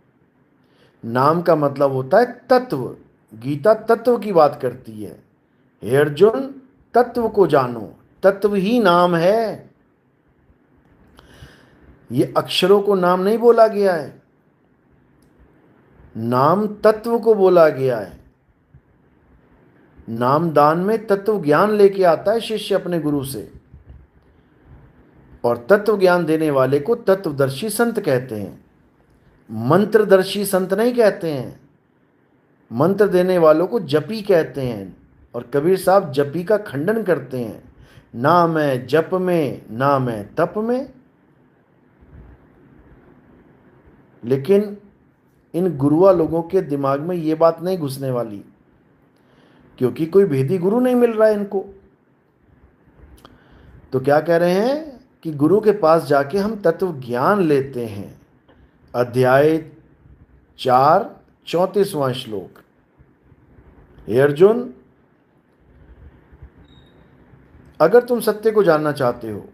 नाम का मतलब होता है तत्व। गीता तत्व की बात करती है। हे अर्जुन, तत्व को जानो, तत्व ही नाम है। ये अक्षरों को नाम नहीं बोला गया है, नाम तत्व को बोला गया है। नाम दान में तत्व ज्ञान लेके आता है शिष्य अपने गुरु से, और तत्व ज्ञान देने वाले को तत्वदर्शी संत कहते हैं। मंत्रदर्शी संत नहीं कहते हैं। मंत्र देने वालों को जपी कहते हैं। और कबीर साहब जपी का खंडन करते हैं, ना मैं जप में ना मैं तप में। लेकिन इन गुरुआ लोगों के दिमाग में ये बात नहीं घुसने वाली, क्योंकि कोई भेदी गुरु नहीं मिल रहा है इनको। तो क्या कह रहे हैं कि गुरु के पास जाके हम तत्व ज्ञान लेते हैं। अध्याय 4 34वां श्लोक। हे अर्जुन, अगर तुम सत्य को जानना चाहते हो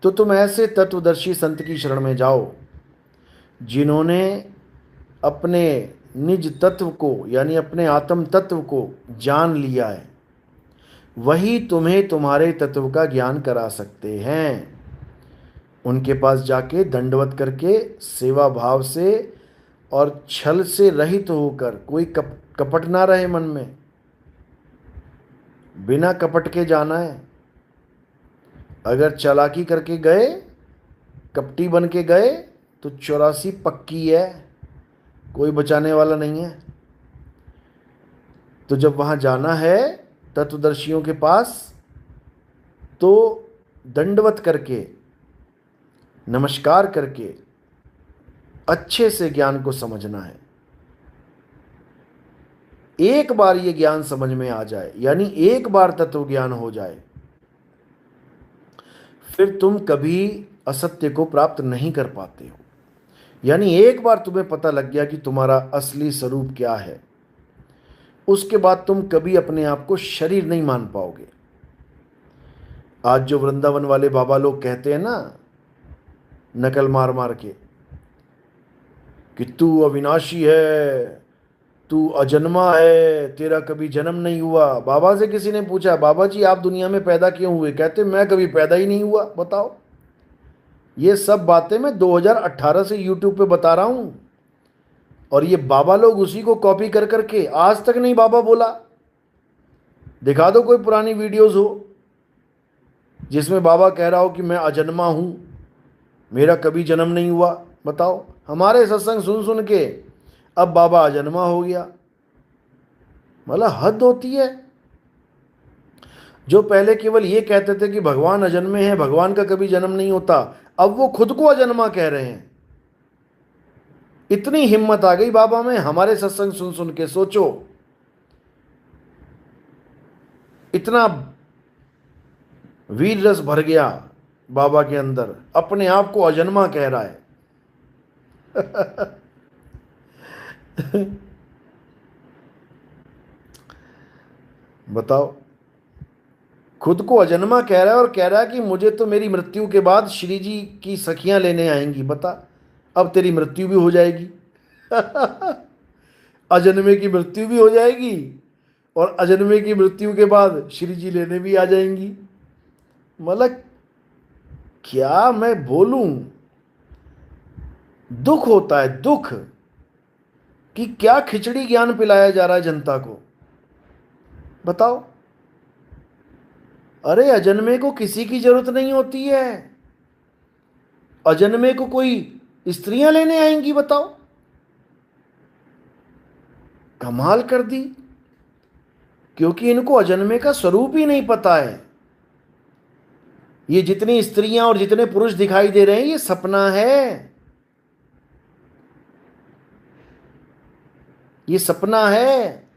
तो तुम ऐसे तत्वदर्शी संत की शरण में जाओ, जिन्होंने अपने निज तत्व को यानी अपने आत्म तत्व को जान लिया है। वही तुम्हें तुम्हारे तत्व का ज्ञान करा सकते हैं। उनके पास जाके दंडवत करके सेवा भाव से और छल से रहित होकर, कोई कपट ना रहे मन में, बिना कपट के जाना है। अगर चालाकी करके गए, कपटी बन के गए, तो 84 पक्की है, कोई बचाने वाला नहीं है। तो जब वहां जाना है तत्वदर्शियों के पास, तो दंडवत करके, नमस्कार करके अच्छे से ज्ञान को समझना है। एक बार ये ज्ञान समझ में आ जाए, यानी एक बार तत्व ज्ञान हो जाए, फिर तुम कभी असत्य को प्राप्त नहीं कर पाते हो। यानी एक बार तुम्हें पता लग गया कि तुम्हारा असली स्वरूप क्या है, उसके बाद तुम कभी अपने आप को शरीर नहीं मान पाओगे। आज जो वृंदावन वाले बाबा लोग कहते हैं ना, नकल मार मार के, कि तू अविनाशी है, तू अजन्मा है, तेरा कभी जन्म नहीं हुआ। बाबा से किसी ने पूछा, बाबा जी आप दुनिया में पैदा क्यों हुए? कहते मैं कभी पैदा ही नहीं हुआ। बताओ, ये सब बातें मैं 2018 से यूट्यूब पे बता रहा हूं, और ये बाबा लोग उसी को कॉपी कर करके आज तक नहीं बाबा बोला। दिखा दो कोई पुरानी वीडियोस हो जिसमें बाबा कह रहा हो कि मैं अजन्मा हूं, मेरा कभी जन्म नहीं हुआ। बताओ, हमारे सत्संग सुन सुन के अब बाबा अजन्मा हो गया। मतलब हद होती है। जो पहले केवल ये कहते थे कि भगवान अजन्मे हैं, भगवान का कभी जन्म नहीं होता, अब वो खुद को अजन्मा कह रहे हैं। इतनी हिम्मत आ गई बाबा में हमारे सत्संग सुन सुन के। सोचो, इतना वीर रस भर गया बाबा के अंदर, अपने आप को अजन्मा कह रहा है। बताओ, खुद को अजन्मा कह रहा है और कह रहा है कि मुझे तो मेरी मृत्यु के बाद श्री जी की सखियां लेने आएंगी। बता, अब तेरी मृत्यु भी हो जाएगी। अजन्मे की मृत्यु भी हो जाएगी, और अजन्मे की मृत्यु के बाद श्री जी लेने भी आ जाएंगी। मतलब क्या मैं बोलूं, दुख होता है, दुख कि क्या खिचड़ी ज्ञान पिलाया जा रहा है जनता को। बताओ, अरे अजन्मे को किसी की जरूरत नहीं होती है, अजन्मे को कोई स्त्रियां लेने आएंगी। बताओ, कमाल कर दी। क्योंकि इनको अजन्मे का स्वरूप ही नहीं पता है। ये जितनी स्त्रियां और जितने पुरुष दिखाई दे रहे हैं, ये सपना है, ये सपना है।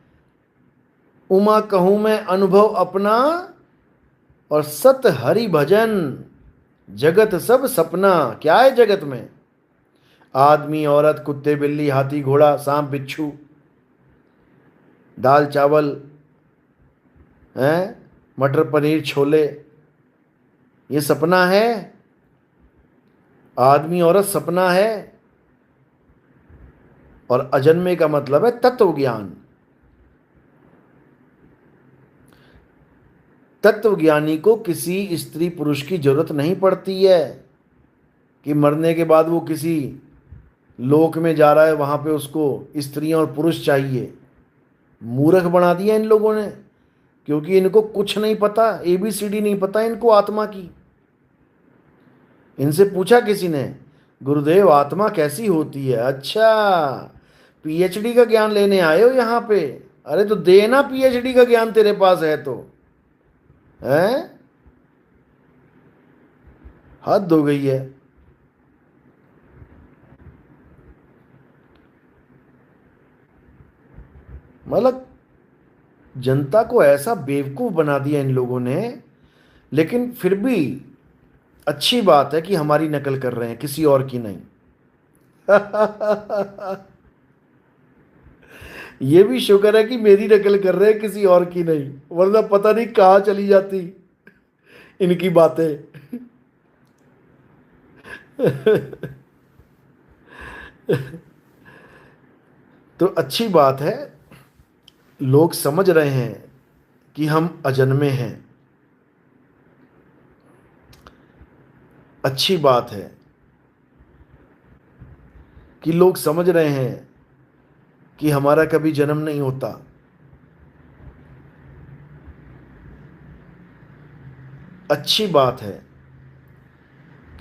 उमा कहूं मैं अनुभव अपना, और सत हरि भजन, जगत सब सपना। क्या है जगत में? आदमी, औरत, कुत्ते, बिल्ली, हाथी, घोड़ा, सांप, बिच्छू, दाल चावल, हैं, मटर पनीर, छोले, ये सपना है। आदमी औरत सपना है। और अजन्मे का मतलब है तत्व ज्ञान। तत्वज्ञानी को किसी स्त्री पुरुष की जरूरत नहीं पड़ती है कि मरने के बाद वो किसी लोक में जा रहा है, वहां पे उसको स्त्रियां और पुरुष चाहिए। मूर्ख बना दिया इन लोगों ने, क्योंकि इनको कुछ नहीं पता, ABCD नहीं पता इनको आत्मा की। इनसे पूछा किसी ने, गुरुदेव आत्मा कैसी होती है? अच्छा, PhD का ज्ञान लेने आए हो यहाँ पे? अरे तो देना PhD का ज्ञान, तेरे पास है तो। हैं, हद हो गई है। मतलब जनता को ऐसा बेवकूफ बना दिया इन लोगों ने। लेकिन फिर भी अच्छी बात है कि हमारी नकल कर रहे हैं, किसी और की नहीं। ये भी शुक्र है कि मेरी नकल कर रहे हैं, किसी और की नहीं, वरना पता नहीं कहाँ चली जाती इनकी बातें। तो अच्छी बात है, लोग समझ रहे हैं कि हम अजन्मे हैं। अच्छी बात है कि लोग समझ रहे हैं कि हमारा कभी जन्म नहीं होता। अच्छी बात है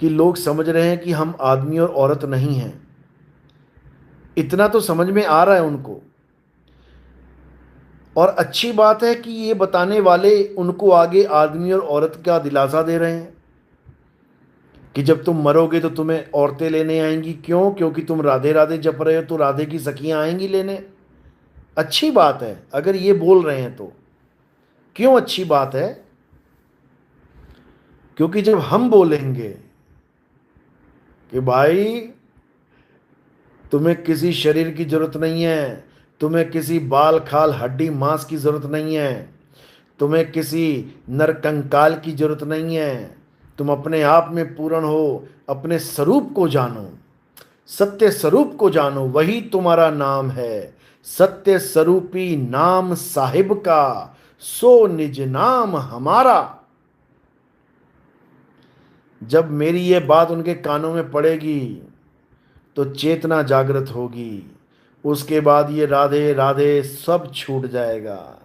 कि लोग समझ रहे हैं कि हम आदमी और औरत नहीं हैं। इतना तो समझ में आ रहा है उनको। और अच्छी बात है कि ये बताने वाले उनको आगे आदमी और औरत का दिलासा दे रहे हैं कि जब तुम मरोगे तो तुम्हें औरतें लेने आएंगी। क्यों? क्योंकि तुम राधे राधे जप रहे हो, तो राधे की सखियां आएंगी लेने। अच्छी बात है अगर ये बोल रहे हैं तो। क्यों अच्छी बात है? क्योंकि जब हम बोलेंगे कि भाई तुम्हें किसी शरीर की जरूरत नहीं है, तुम्हें किसी बाल खाल हड्डी मांस की जरूरत नहीं है, तुम्हें किसी नरकंकाल की जरूरत नहीं है, तुम अपने आप में पूर्ण हो, अपने स्वरूप को जानो, सत्य स्वरूप को जानो, वही तुम्हारा नाम है। सत्य स्वरूपी नाम साहिब का, सो निज नाम हमारा। जब मेरी ये बात उनके कानों में पड़ेगी तो चेतना जागृत होगी। उसके बाद ये राधे राधे सब छूट जाएगा।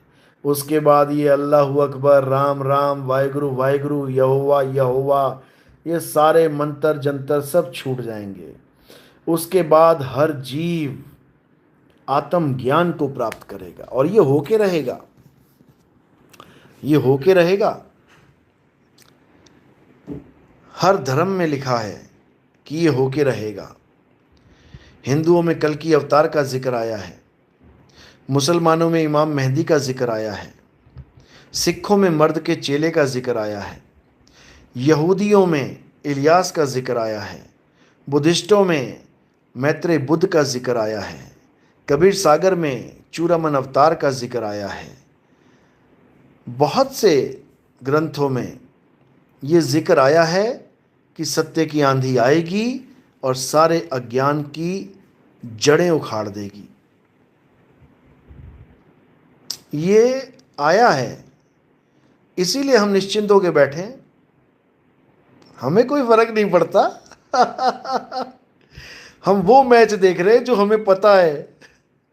उसके बाद ये अल्लाहू अकबर, राम राम, वाहिगुरु वाहिगुरु, यहोवा यहोवा, ये सारे मंत्र जंतर सब छूट जाएंगे। उसके बाद हर जीव आत्म ज्ञान को प्राप्त करेगा और ये होके रहेगा, ये होके रहेगा। हर धर्म में लिखा है कि ये होके रहेगा। हिंदुओं में कल की अवतार का जिक्र आया है, मुसलमानों में इमाम मेहदी का जिक्र आया है, सिखों में मर्द के चेले का जिक्र आया है, यहूदियों में इलियास का जिक्र आया है, बुद्धिस्टों में मैत्रेय बुद्ध का जिक्र आया है, कबीर सागर में चूड़ामन अवतार का जिक्र आया है। बहुत से ग्रंथों में ये जिक्र आया है कि सत्य की आंधी आएगी और सारे अज्ञान की जड़ें उखाड़ देगी। ये आया है, इसीलिए हम निश्चिंत होकर बैठे हैं, हमें कोई फर्क नहीं पड़ता। हम वो मैच देख रहे हैं जो हमें पता है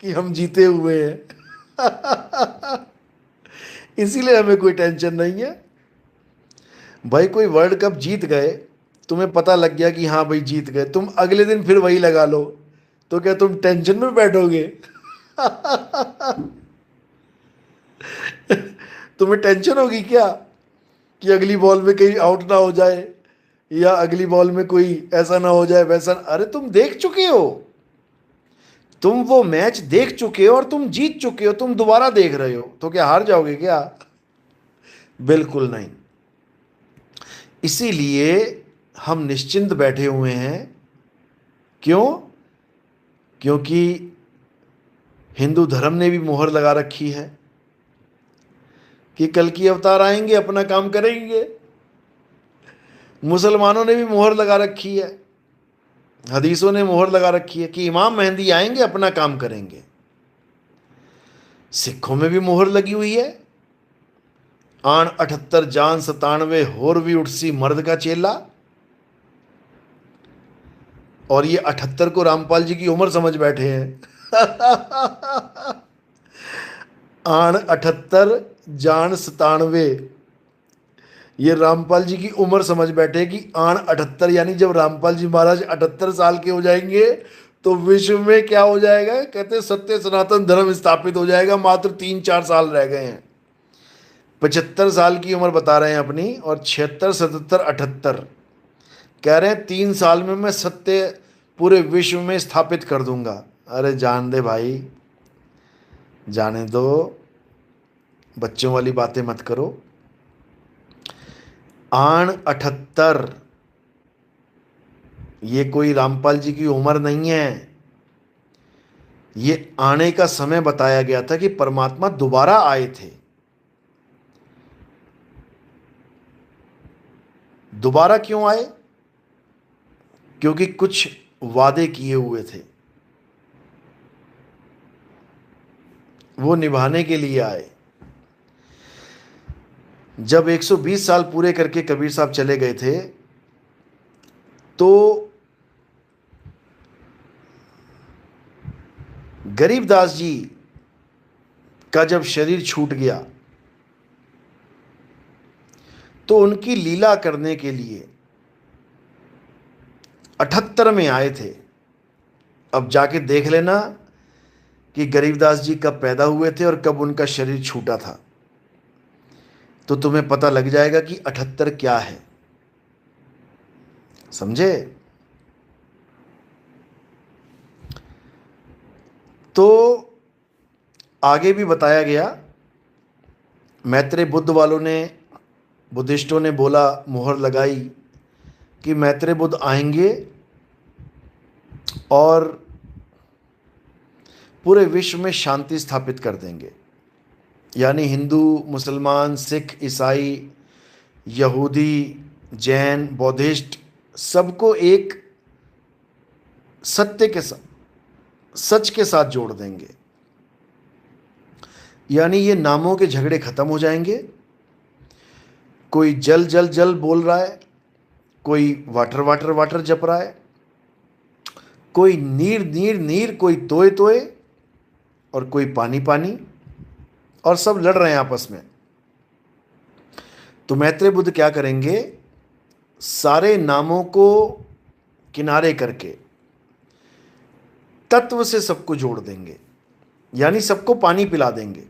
कि हम जीते हुए हैं। इसीलिए हमें कोई टेंशन नहीं है। भाई कोई वर्ल्ड कप जीत गए, तुम्हें पता लग गया कि हाँ भाई जीत गए, तुम अगले दिन फिर वही लगा लो, तो क्या तुम टेंशन में बैठोगे? तुम्हें टेंशन होगी क्या कि अगली बॉल में कहीं आउट ना हो जाए, या अगली बॉल में कोई ऐसा ना हो जाए वैसा? अरे तुम देख चुके हो, तुम वो मैच देख चुके हो और तुम जीत चुके हो, तुम दोबारा देख रहे हो, तो क्या हार जाओगे क्या? बिल्कुल नहीं। इसीलिए हम निश्चिंत बैठे हुए हैं। क्यों? क्योंकि हिंदू धर्म ने भी मोहर लगा रखी है कि कल की अवतार आएंगे, अपना काम करेंगे। मुसलमानों ने भी मोहर लगा रखी है, हदीसों ने मोहर लगा रखी है कि इमाम मेहदी आएंगे, अपना काम करेंगे। सिखों में भी मोहर लगी हुई है, आन 78 जान 97 होर भी उठसी मर्द का चेला। और ये 78 को रामपाल जी की उम्र समझ बैठे हैं। आन 78 जान 97, ये रामपाल जी की उम्र समझ बैठे कि आन 78, यानी जब रामपाल जी महाराज 78 साल के हो जाएंगे तो विश्व में क्या हो जाएगा? कहते सत्य सनातन धर्म स्थापित हो जाएगा। मात्र 3-4 साल रह गए हैं। 75 साल की उम्र बता रहे हैं अपनी, और 76, 77, 78 कह रहे हैं 3 साल में मैं सत्य पूरे विश्व में स्थापित कर दूंगा। अरे जान दे भाई, जाने दो, बच्चों वाली बातें मत करो। आन 78, ये कोई रामपाल जी की उम्र नहीं है। ये आने का समय बताया गया था कि परमात्मा दोबारा आए थे। दोबारा क्यों आए? क्योंकि कुछ वादे किए हुए थे, वो निभाने के लिए आए। जब 120 साल पूरे करके कबीर साहब चले गए थे, तो गरीबदास जी का जब शरीर छूट गया तो उनकी लीला करने के लिए 78 में आए थे। अब जाके देख लेना कि गरीबदास जी कब पैदा हुए थे और कब उनका शरीर छूटा था, तो तुम्हें पता लग जाएगा कि 78 क्या है। समझे? तो आगे भी बताया गया, मैत्रेय बुद्ध वालों ने, बुद्धिस्टों ने बोला, मोहर लगाई कि मैत्रेय बुद्ध आएंगे और पूरे विश्व में शांति स्थापित कर देंगे। यानी हिंदू, मुसलमान, सिख, ईसाई, यहूदी, जैन, बौद्धिस्ट, सबको एक सत्य के साथ, सच के साथ जोड़ देंगे। यानी ये नामों के झगड़े खत्म हो जाएंगे। कोई जल जल जल बोल रहा है, कोई वाटर वाटर वाटर जप रहा है, कोई नीर नीर नीर, कोई तोए तोए, और कोई पानी पानी, और सब लड़ रहे हैं आपस में। तो मैत्रेय बुद्ध क्या करेंगे, सारे नामों को किनारे करके तत्व से सबको जोड़ देंगे। यानी सबको पानी पिला देंगे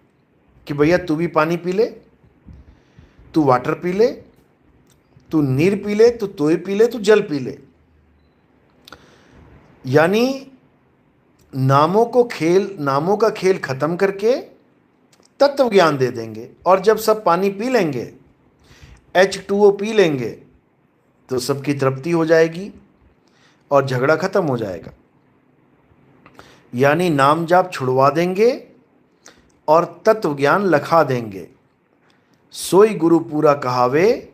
कि भैया तू भी पानी पी ले, तू वाटर पी ले, तू नीर पी ले, तू तोय पी ले, तू जल पी ले। यानी नामों का खेल खत्म करके तत्व ज्ञान दे देंगे। और जब सब पानी पी लेंगे, H2O पी लेंगे, तो सबकी तृप्ति हो जाएगी और झगड़ा खत्म हो जाएगा। यानी नाम जाप छुड़वा देंगे और तत्व ज्ञान लखा देंगे। सोई गुरु पूरा कहावे,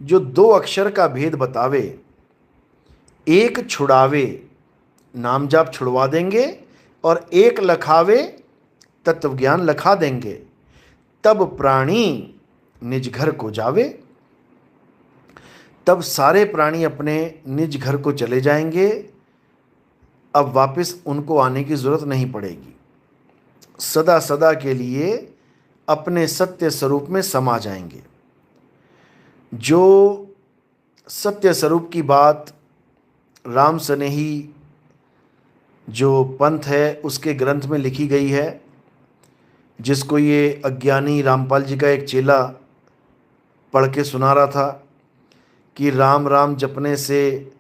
जो 2 अक्षर का भेद बतावे। एक छुड़ावे, नाम जाप छुड़वा देंगे, और एक लखावे, तत्व ज्ञान लखा देंगे। तब प्राणी निज घर को जावे, तब सारे प्राणी अपने निज घर को चले जाएंगे। अब वापस उनको आने की जरूरत नहीं पड़ेगी, सदा सदा के लिए अपने सत्य स्वरूप में समा जाएंगे। जो सत्य स्वरूप की बात राम स्नेही जो पंथ है उसके ग्रंथ में लिखी गई है, जिसको ये अज्ञानी रामपाल जी का एक चेला पढ़ के सुना रहा था कि राम राम जपने से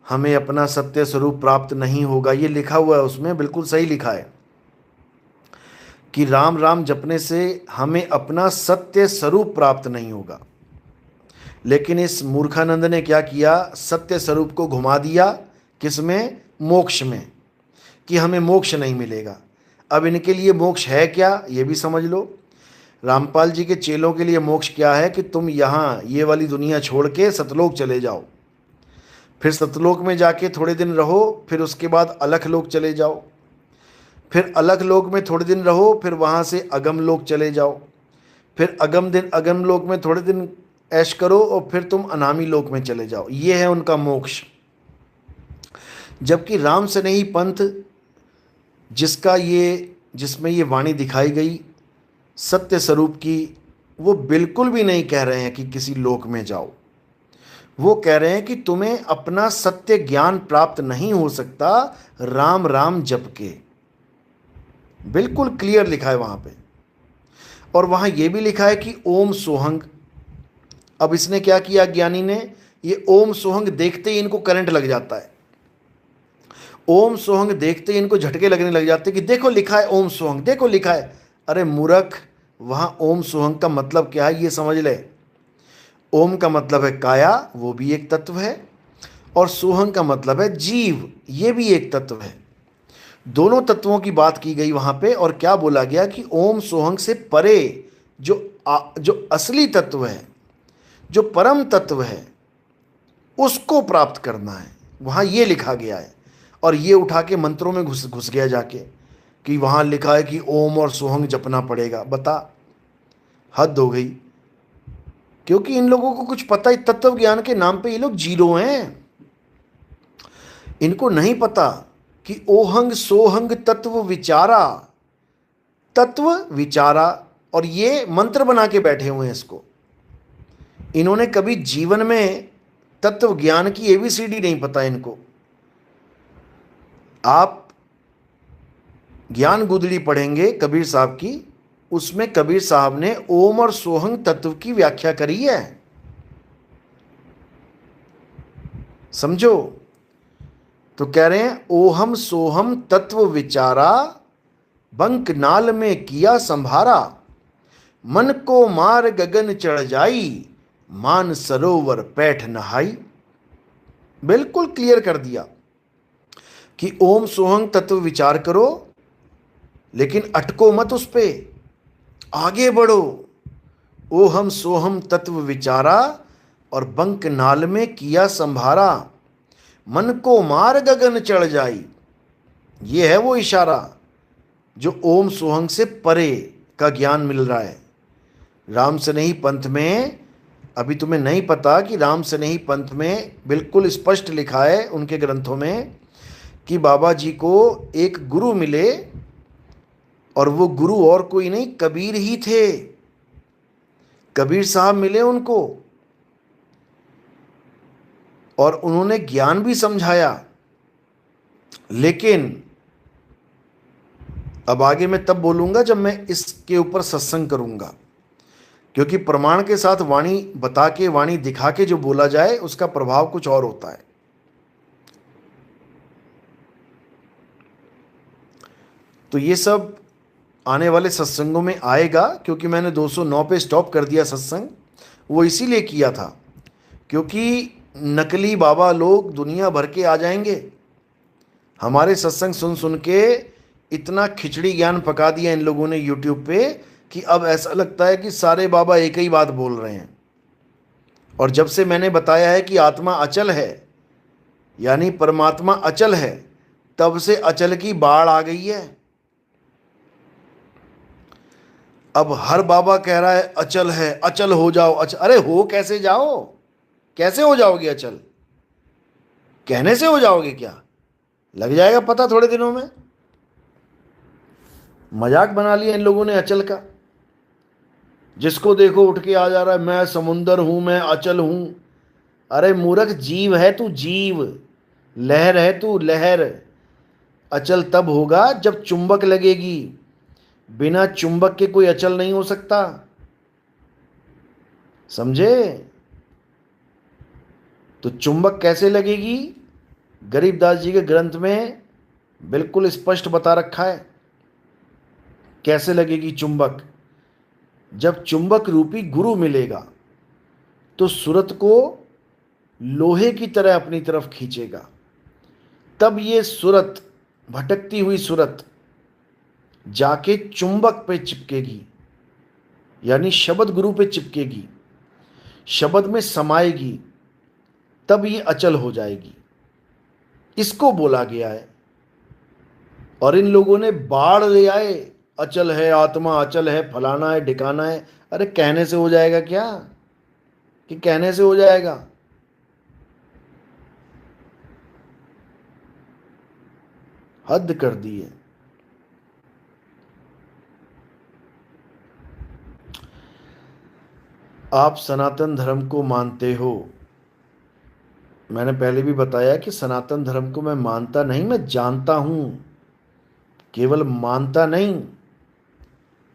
हमें अपना सत्य स्वरूप प्राप्त नहीं होगा। ये लिखा हुआ है उसमें, बिल्कुल सही लिखा है कि राम राम जपने से हमें अपना सत्य स्वरूप प्राप्त नहीं होगा। लेकिन इस मूर्खानंद ने क्या किया, सत्य स्वरूप को घुमा दिया, किसमें, मोक्ष में, कि हमें मोक्ष नहीं मिलेगा। अब इनके लिए मोक्ष है क्या, ये भी समझ लो। रामपाल जी के चेलों के लिए मोक्ष क्या है कि तुम यहाँ ये वाली दुनिया छोड़ के सतलोक चले जाओ, फिर सतलोक में जाके थोड़े दिन रहो, फिर उसके बाद अलख लोक चले जाओ, फिर अलख लोक में थोड़े दिन रहो, फिर वहाँ से अगम लोक चले जाओ, फिर अगम लोक में थोड़े दिन ऐश करो, और फिर तुम अनामी लोक में चले जाओ। ये है उनका मोक्ष। जबकि राम स्नेही पंथ जिसमें ये वाणी दिखाई गई सत्य स्वरूप की, वो बिल्कुल भी नहीं कह रहे हैं कि किसी लोक में जाओ। वो कह रहे हैं कि तुम्हें अपना सत्य ज्ञान प्राप्त नहीं हो सकता राम राम जप के। बिल्कुल क्लियर लिखा है वहां पे। और वहां ये भी लिखा है कि ओम सोहंग। अब इसने क्या किया ज्ञानी ने, ये ओम सोहंग देखते ही इनको करंट लग जाता है। ओम सोहंग देखते ही इनको झटके लगने लग जाते कि देखो लिखा है ओम सोहंग, देखो लिखा है। अरे मूर्ख, वहां ओम सोहंग का मतलब क्या है ये समझ ले। ओम का मतलब है काया, वो भी एक तत्व है, और सोहंग का मतलब है जीव, ये भी एक तत्व है। दोनों तत्वों की बात की गई वहां पे। और क्या बोला गया कि ओम सोहंग से परे जो असली तत्व है, जो परम तत्व है, उसको प्राप्त करना है। वहां ये लिखा गया है। और ये उठा के मंत्रों में घुस गया जाके कि वहां लिखा है कि ओम और सोहंग जपना पड़ेगा। बता, हद हो गई। क्योंकि इन लोगों को कुछ पता ही, तत्व ज्ञान के नाम पे ये लोग जीरो हैं। इनको नहीं पता कि ओहंग सोहंग तत्व विचारा, और ये मंत्र बना के बैठे हुए हैं इसको। इन्होंने कभी जीवन में तत्व ज्ञान की ABCD नहीं पता इनको। आप ज्ञान गुदड़ी पढ़ेंगे कबीर साहब की, उसमें कबीर साहब ने ओम और सोहंग तत्व की व्याख्या करी है, समझो। तो कह रहे हैं ओहम सोहम तत्व विचारा, बंक नाल में किया संभारा, मन को मार गगन चढ़ जाई, मान सरोवर पैठ नहाई। बिल्कुल क्लियर कर दिया कि ओम सोहंग तत्व विचार करो, लेकिन अटको मत उस पे, आगे बढ़ो। ओहम सोहम तत्व विचारा और बंक नाल में किया संभारा, मन को मार गगन चढ़ जाई। ये है वो इशारा जो ओम सोहंग से परे, का ज्ञान मिल रहा है। राम स्नेही पंथ में, अभी तुम्हें नहीं पता कि राम स्नेही पंथ में बिल्कुल स्पष्ट लिखा है उनके ग्रंथों में कि बाबा जी को एक गुरु मिले, और वो गुरु और कोई नहीं, कबीर ही थे। कबीर साहब मिले उनको और उन्होंने ज्ञान भी समझाया। लेकिन अब आगे मैं तब बोलूंगा जब मैं इसके ऊपर सत्संग करूंगा, क्योंकि प्रमाण के साथ वाणी बता के, वाणी दिखा के जो बोला जाए उसका प्रभाव कुछ और होता है। तो ये सब आने वाले सत्संगों में आएगा, क्योंकि मैंने 209 पे स्टॉप कर दिया सत्संग। वो इसीलिए किया था क्योंकि नकली बाबा लोग दुनिया भर के आ जाएंगे। हमारे सत्संग सुन सुन के इतना खिचड़ी ज्ञान पका दिया इन लोगों ने यूट्यूब पे कि अब ऐसा लगता है कि सारे बाबा एक ही बात बोल रहे हैं। और जब से मैंने बताया है कि आत्मा अचल है, यानी परमात्मा अचल है, तब से अचल की बाढ़ आ गई है। अब हर बाबा कह रहा है अचल है, अचल हो जाओ, अचल। अरे हो कैसे जाओ? कैसे हो जाओगे अचल? कहने से हो जाओगे क्या? लग जाएगा पता थोड़े दिनों में। मजाक बना लिया इन लोगों ने अचल का। जिसको देखो उठ के आ जा रहा है, मैं समुंदर हूं, मैं अचल हूं। अरे मूर्ख, जीव है तू, जीव। लहर है तू, लहर। अचल तब होगा जब चुंबक लगेगी। बिना चुंबक के कोई अचल नहीं हो सकता, समझे? तो चुंबक कैसे लगेगी? गरीबदास जी के ग्रंथ में बिल्कुल स्पष्ट बता रखा है कैसे लगेगी चुंबक। जब चुंबक रूपी गुरु मिलेगा तो सूरत को लोहे की तरह अपनी तरफ खींचेगा। तब ये सूरत, भटकती हुई सूरत, जाके चुंबक पे चिपकेगी, यानी शब्द गुरु पे चिपकेगी, शब्द में समाएगी, तब ये अचल हो जाएगी। इसको बोला गया है। और इन लोगों ने बाढ़ ले आए, अचल है आत्मा, अचल है, फलाना है, ढिकाना है। अरे कहने से हो जाएगा क्या? कि कहने से हो जाएगा? हद कर दी है। आप सनातन धर्म को मानते हो। मैंने पहले भी बताया कि सनातन धर्म को मैं मानता नहीं, मैं जानता हूं। केवल मानता नहीं,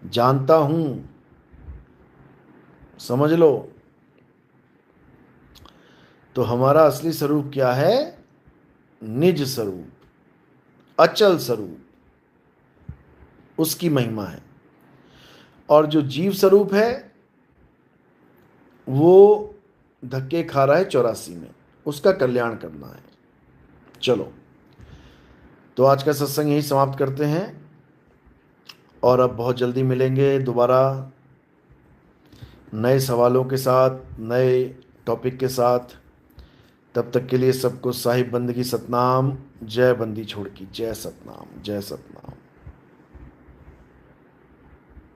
जानता हूं। समझ लो। तो हमारा असली स्वरूप क्या है? निज स्वरूप, अचल स्वरूप, उसकी महिमा है। और जो जीव स्वरूप है वो धक्के खा रहा है 84 में, उसका कल्याण करना है। चलो, तो आज का सत्संग यही समाप्त करते हैं, और अब बहुत जल्दी मिलेंगे दोबारा नए सवालों के साथ, नए टॉपिक के साथ। तब तक के लिए सबको साहिब बंदगी सतनाम। जय बंदी छोड़ की, जय सतनाम, जय सतनाम।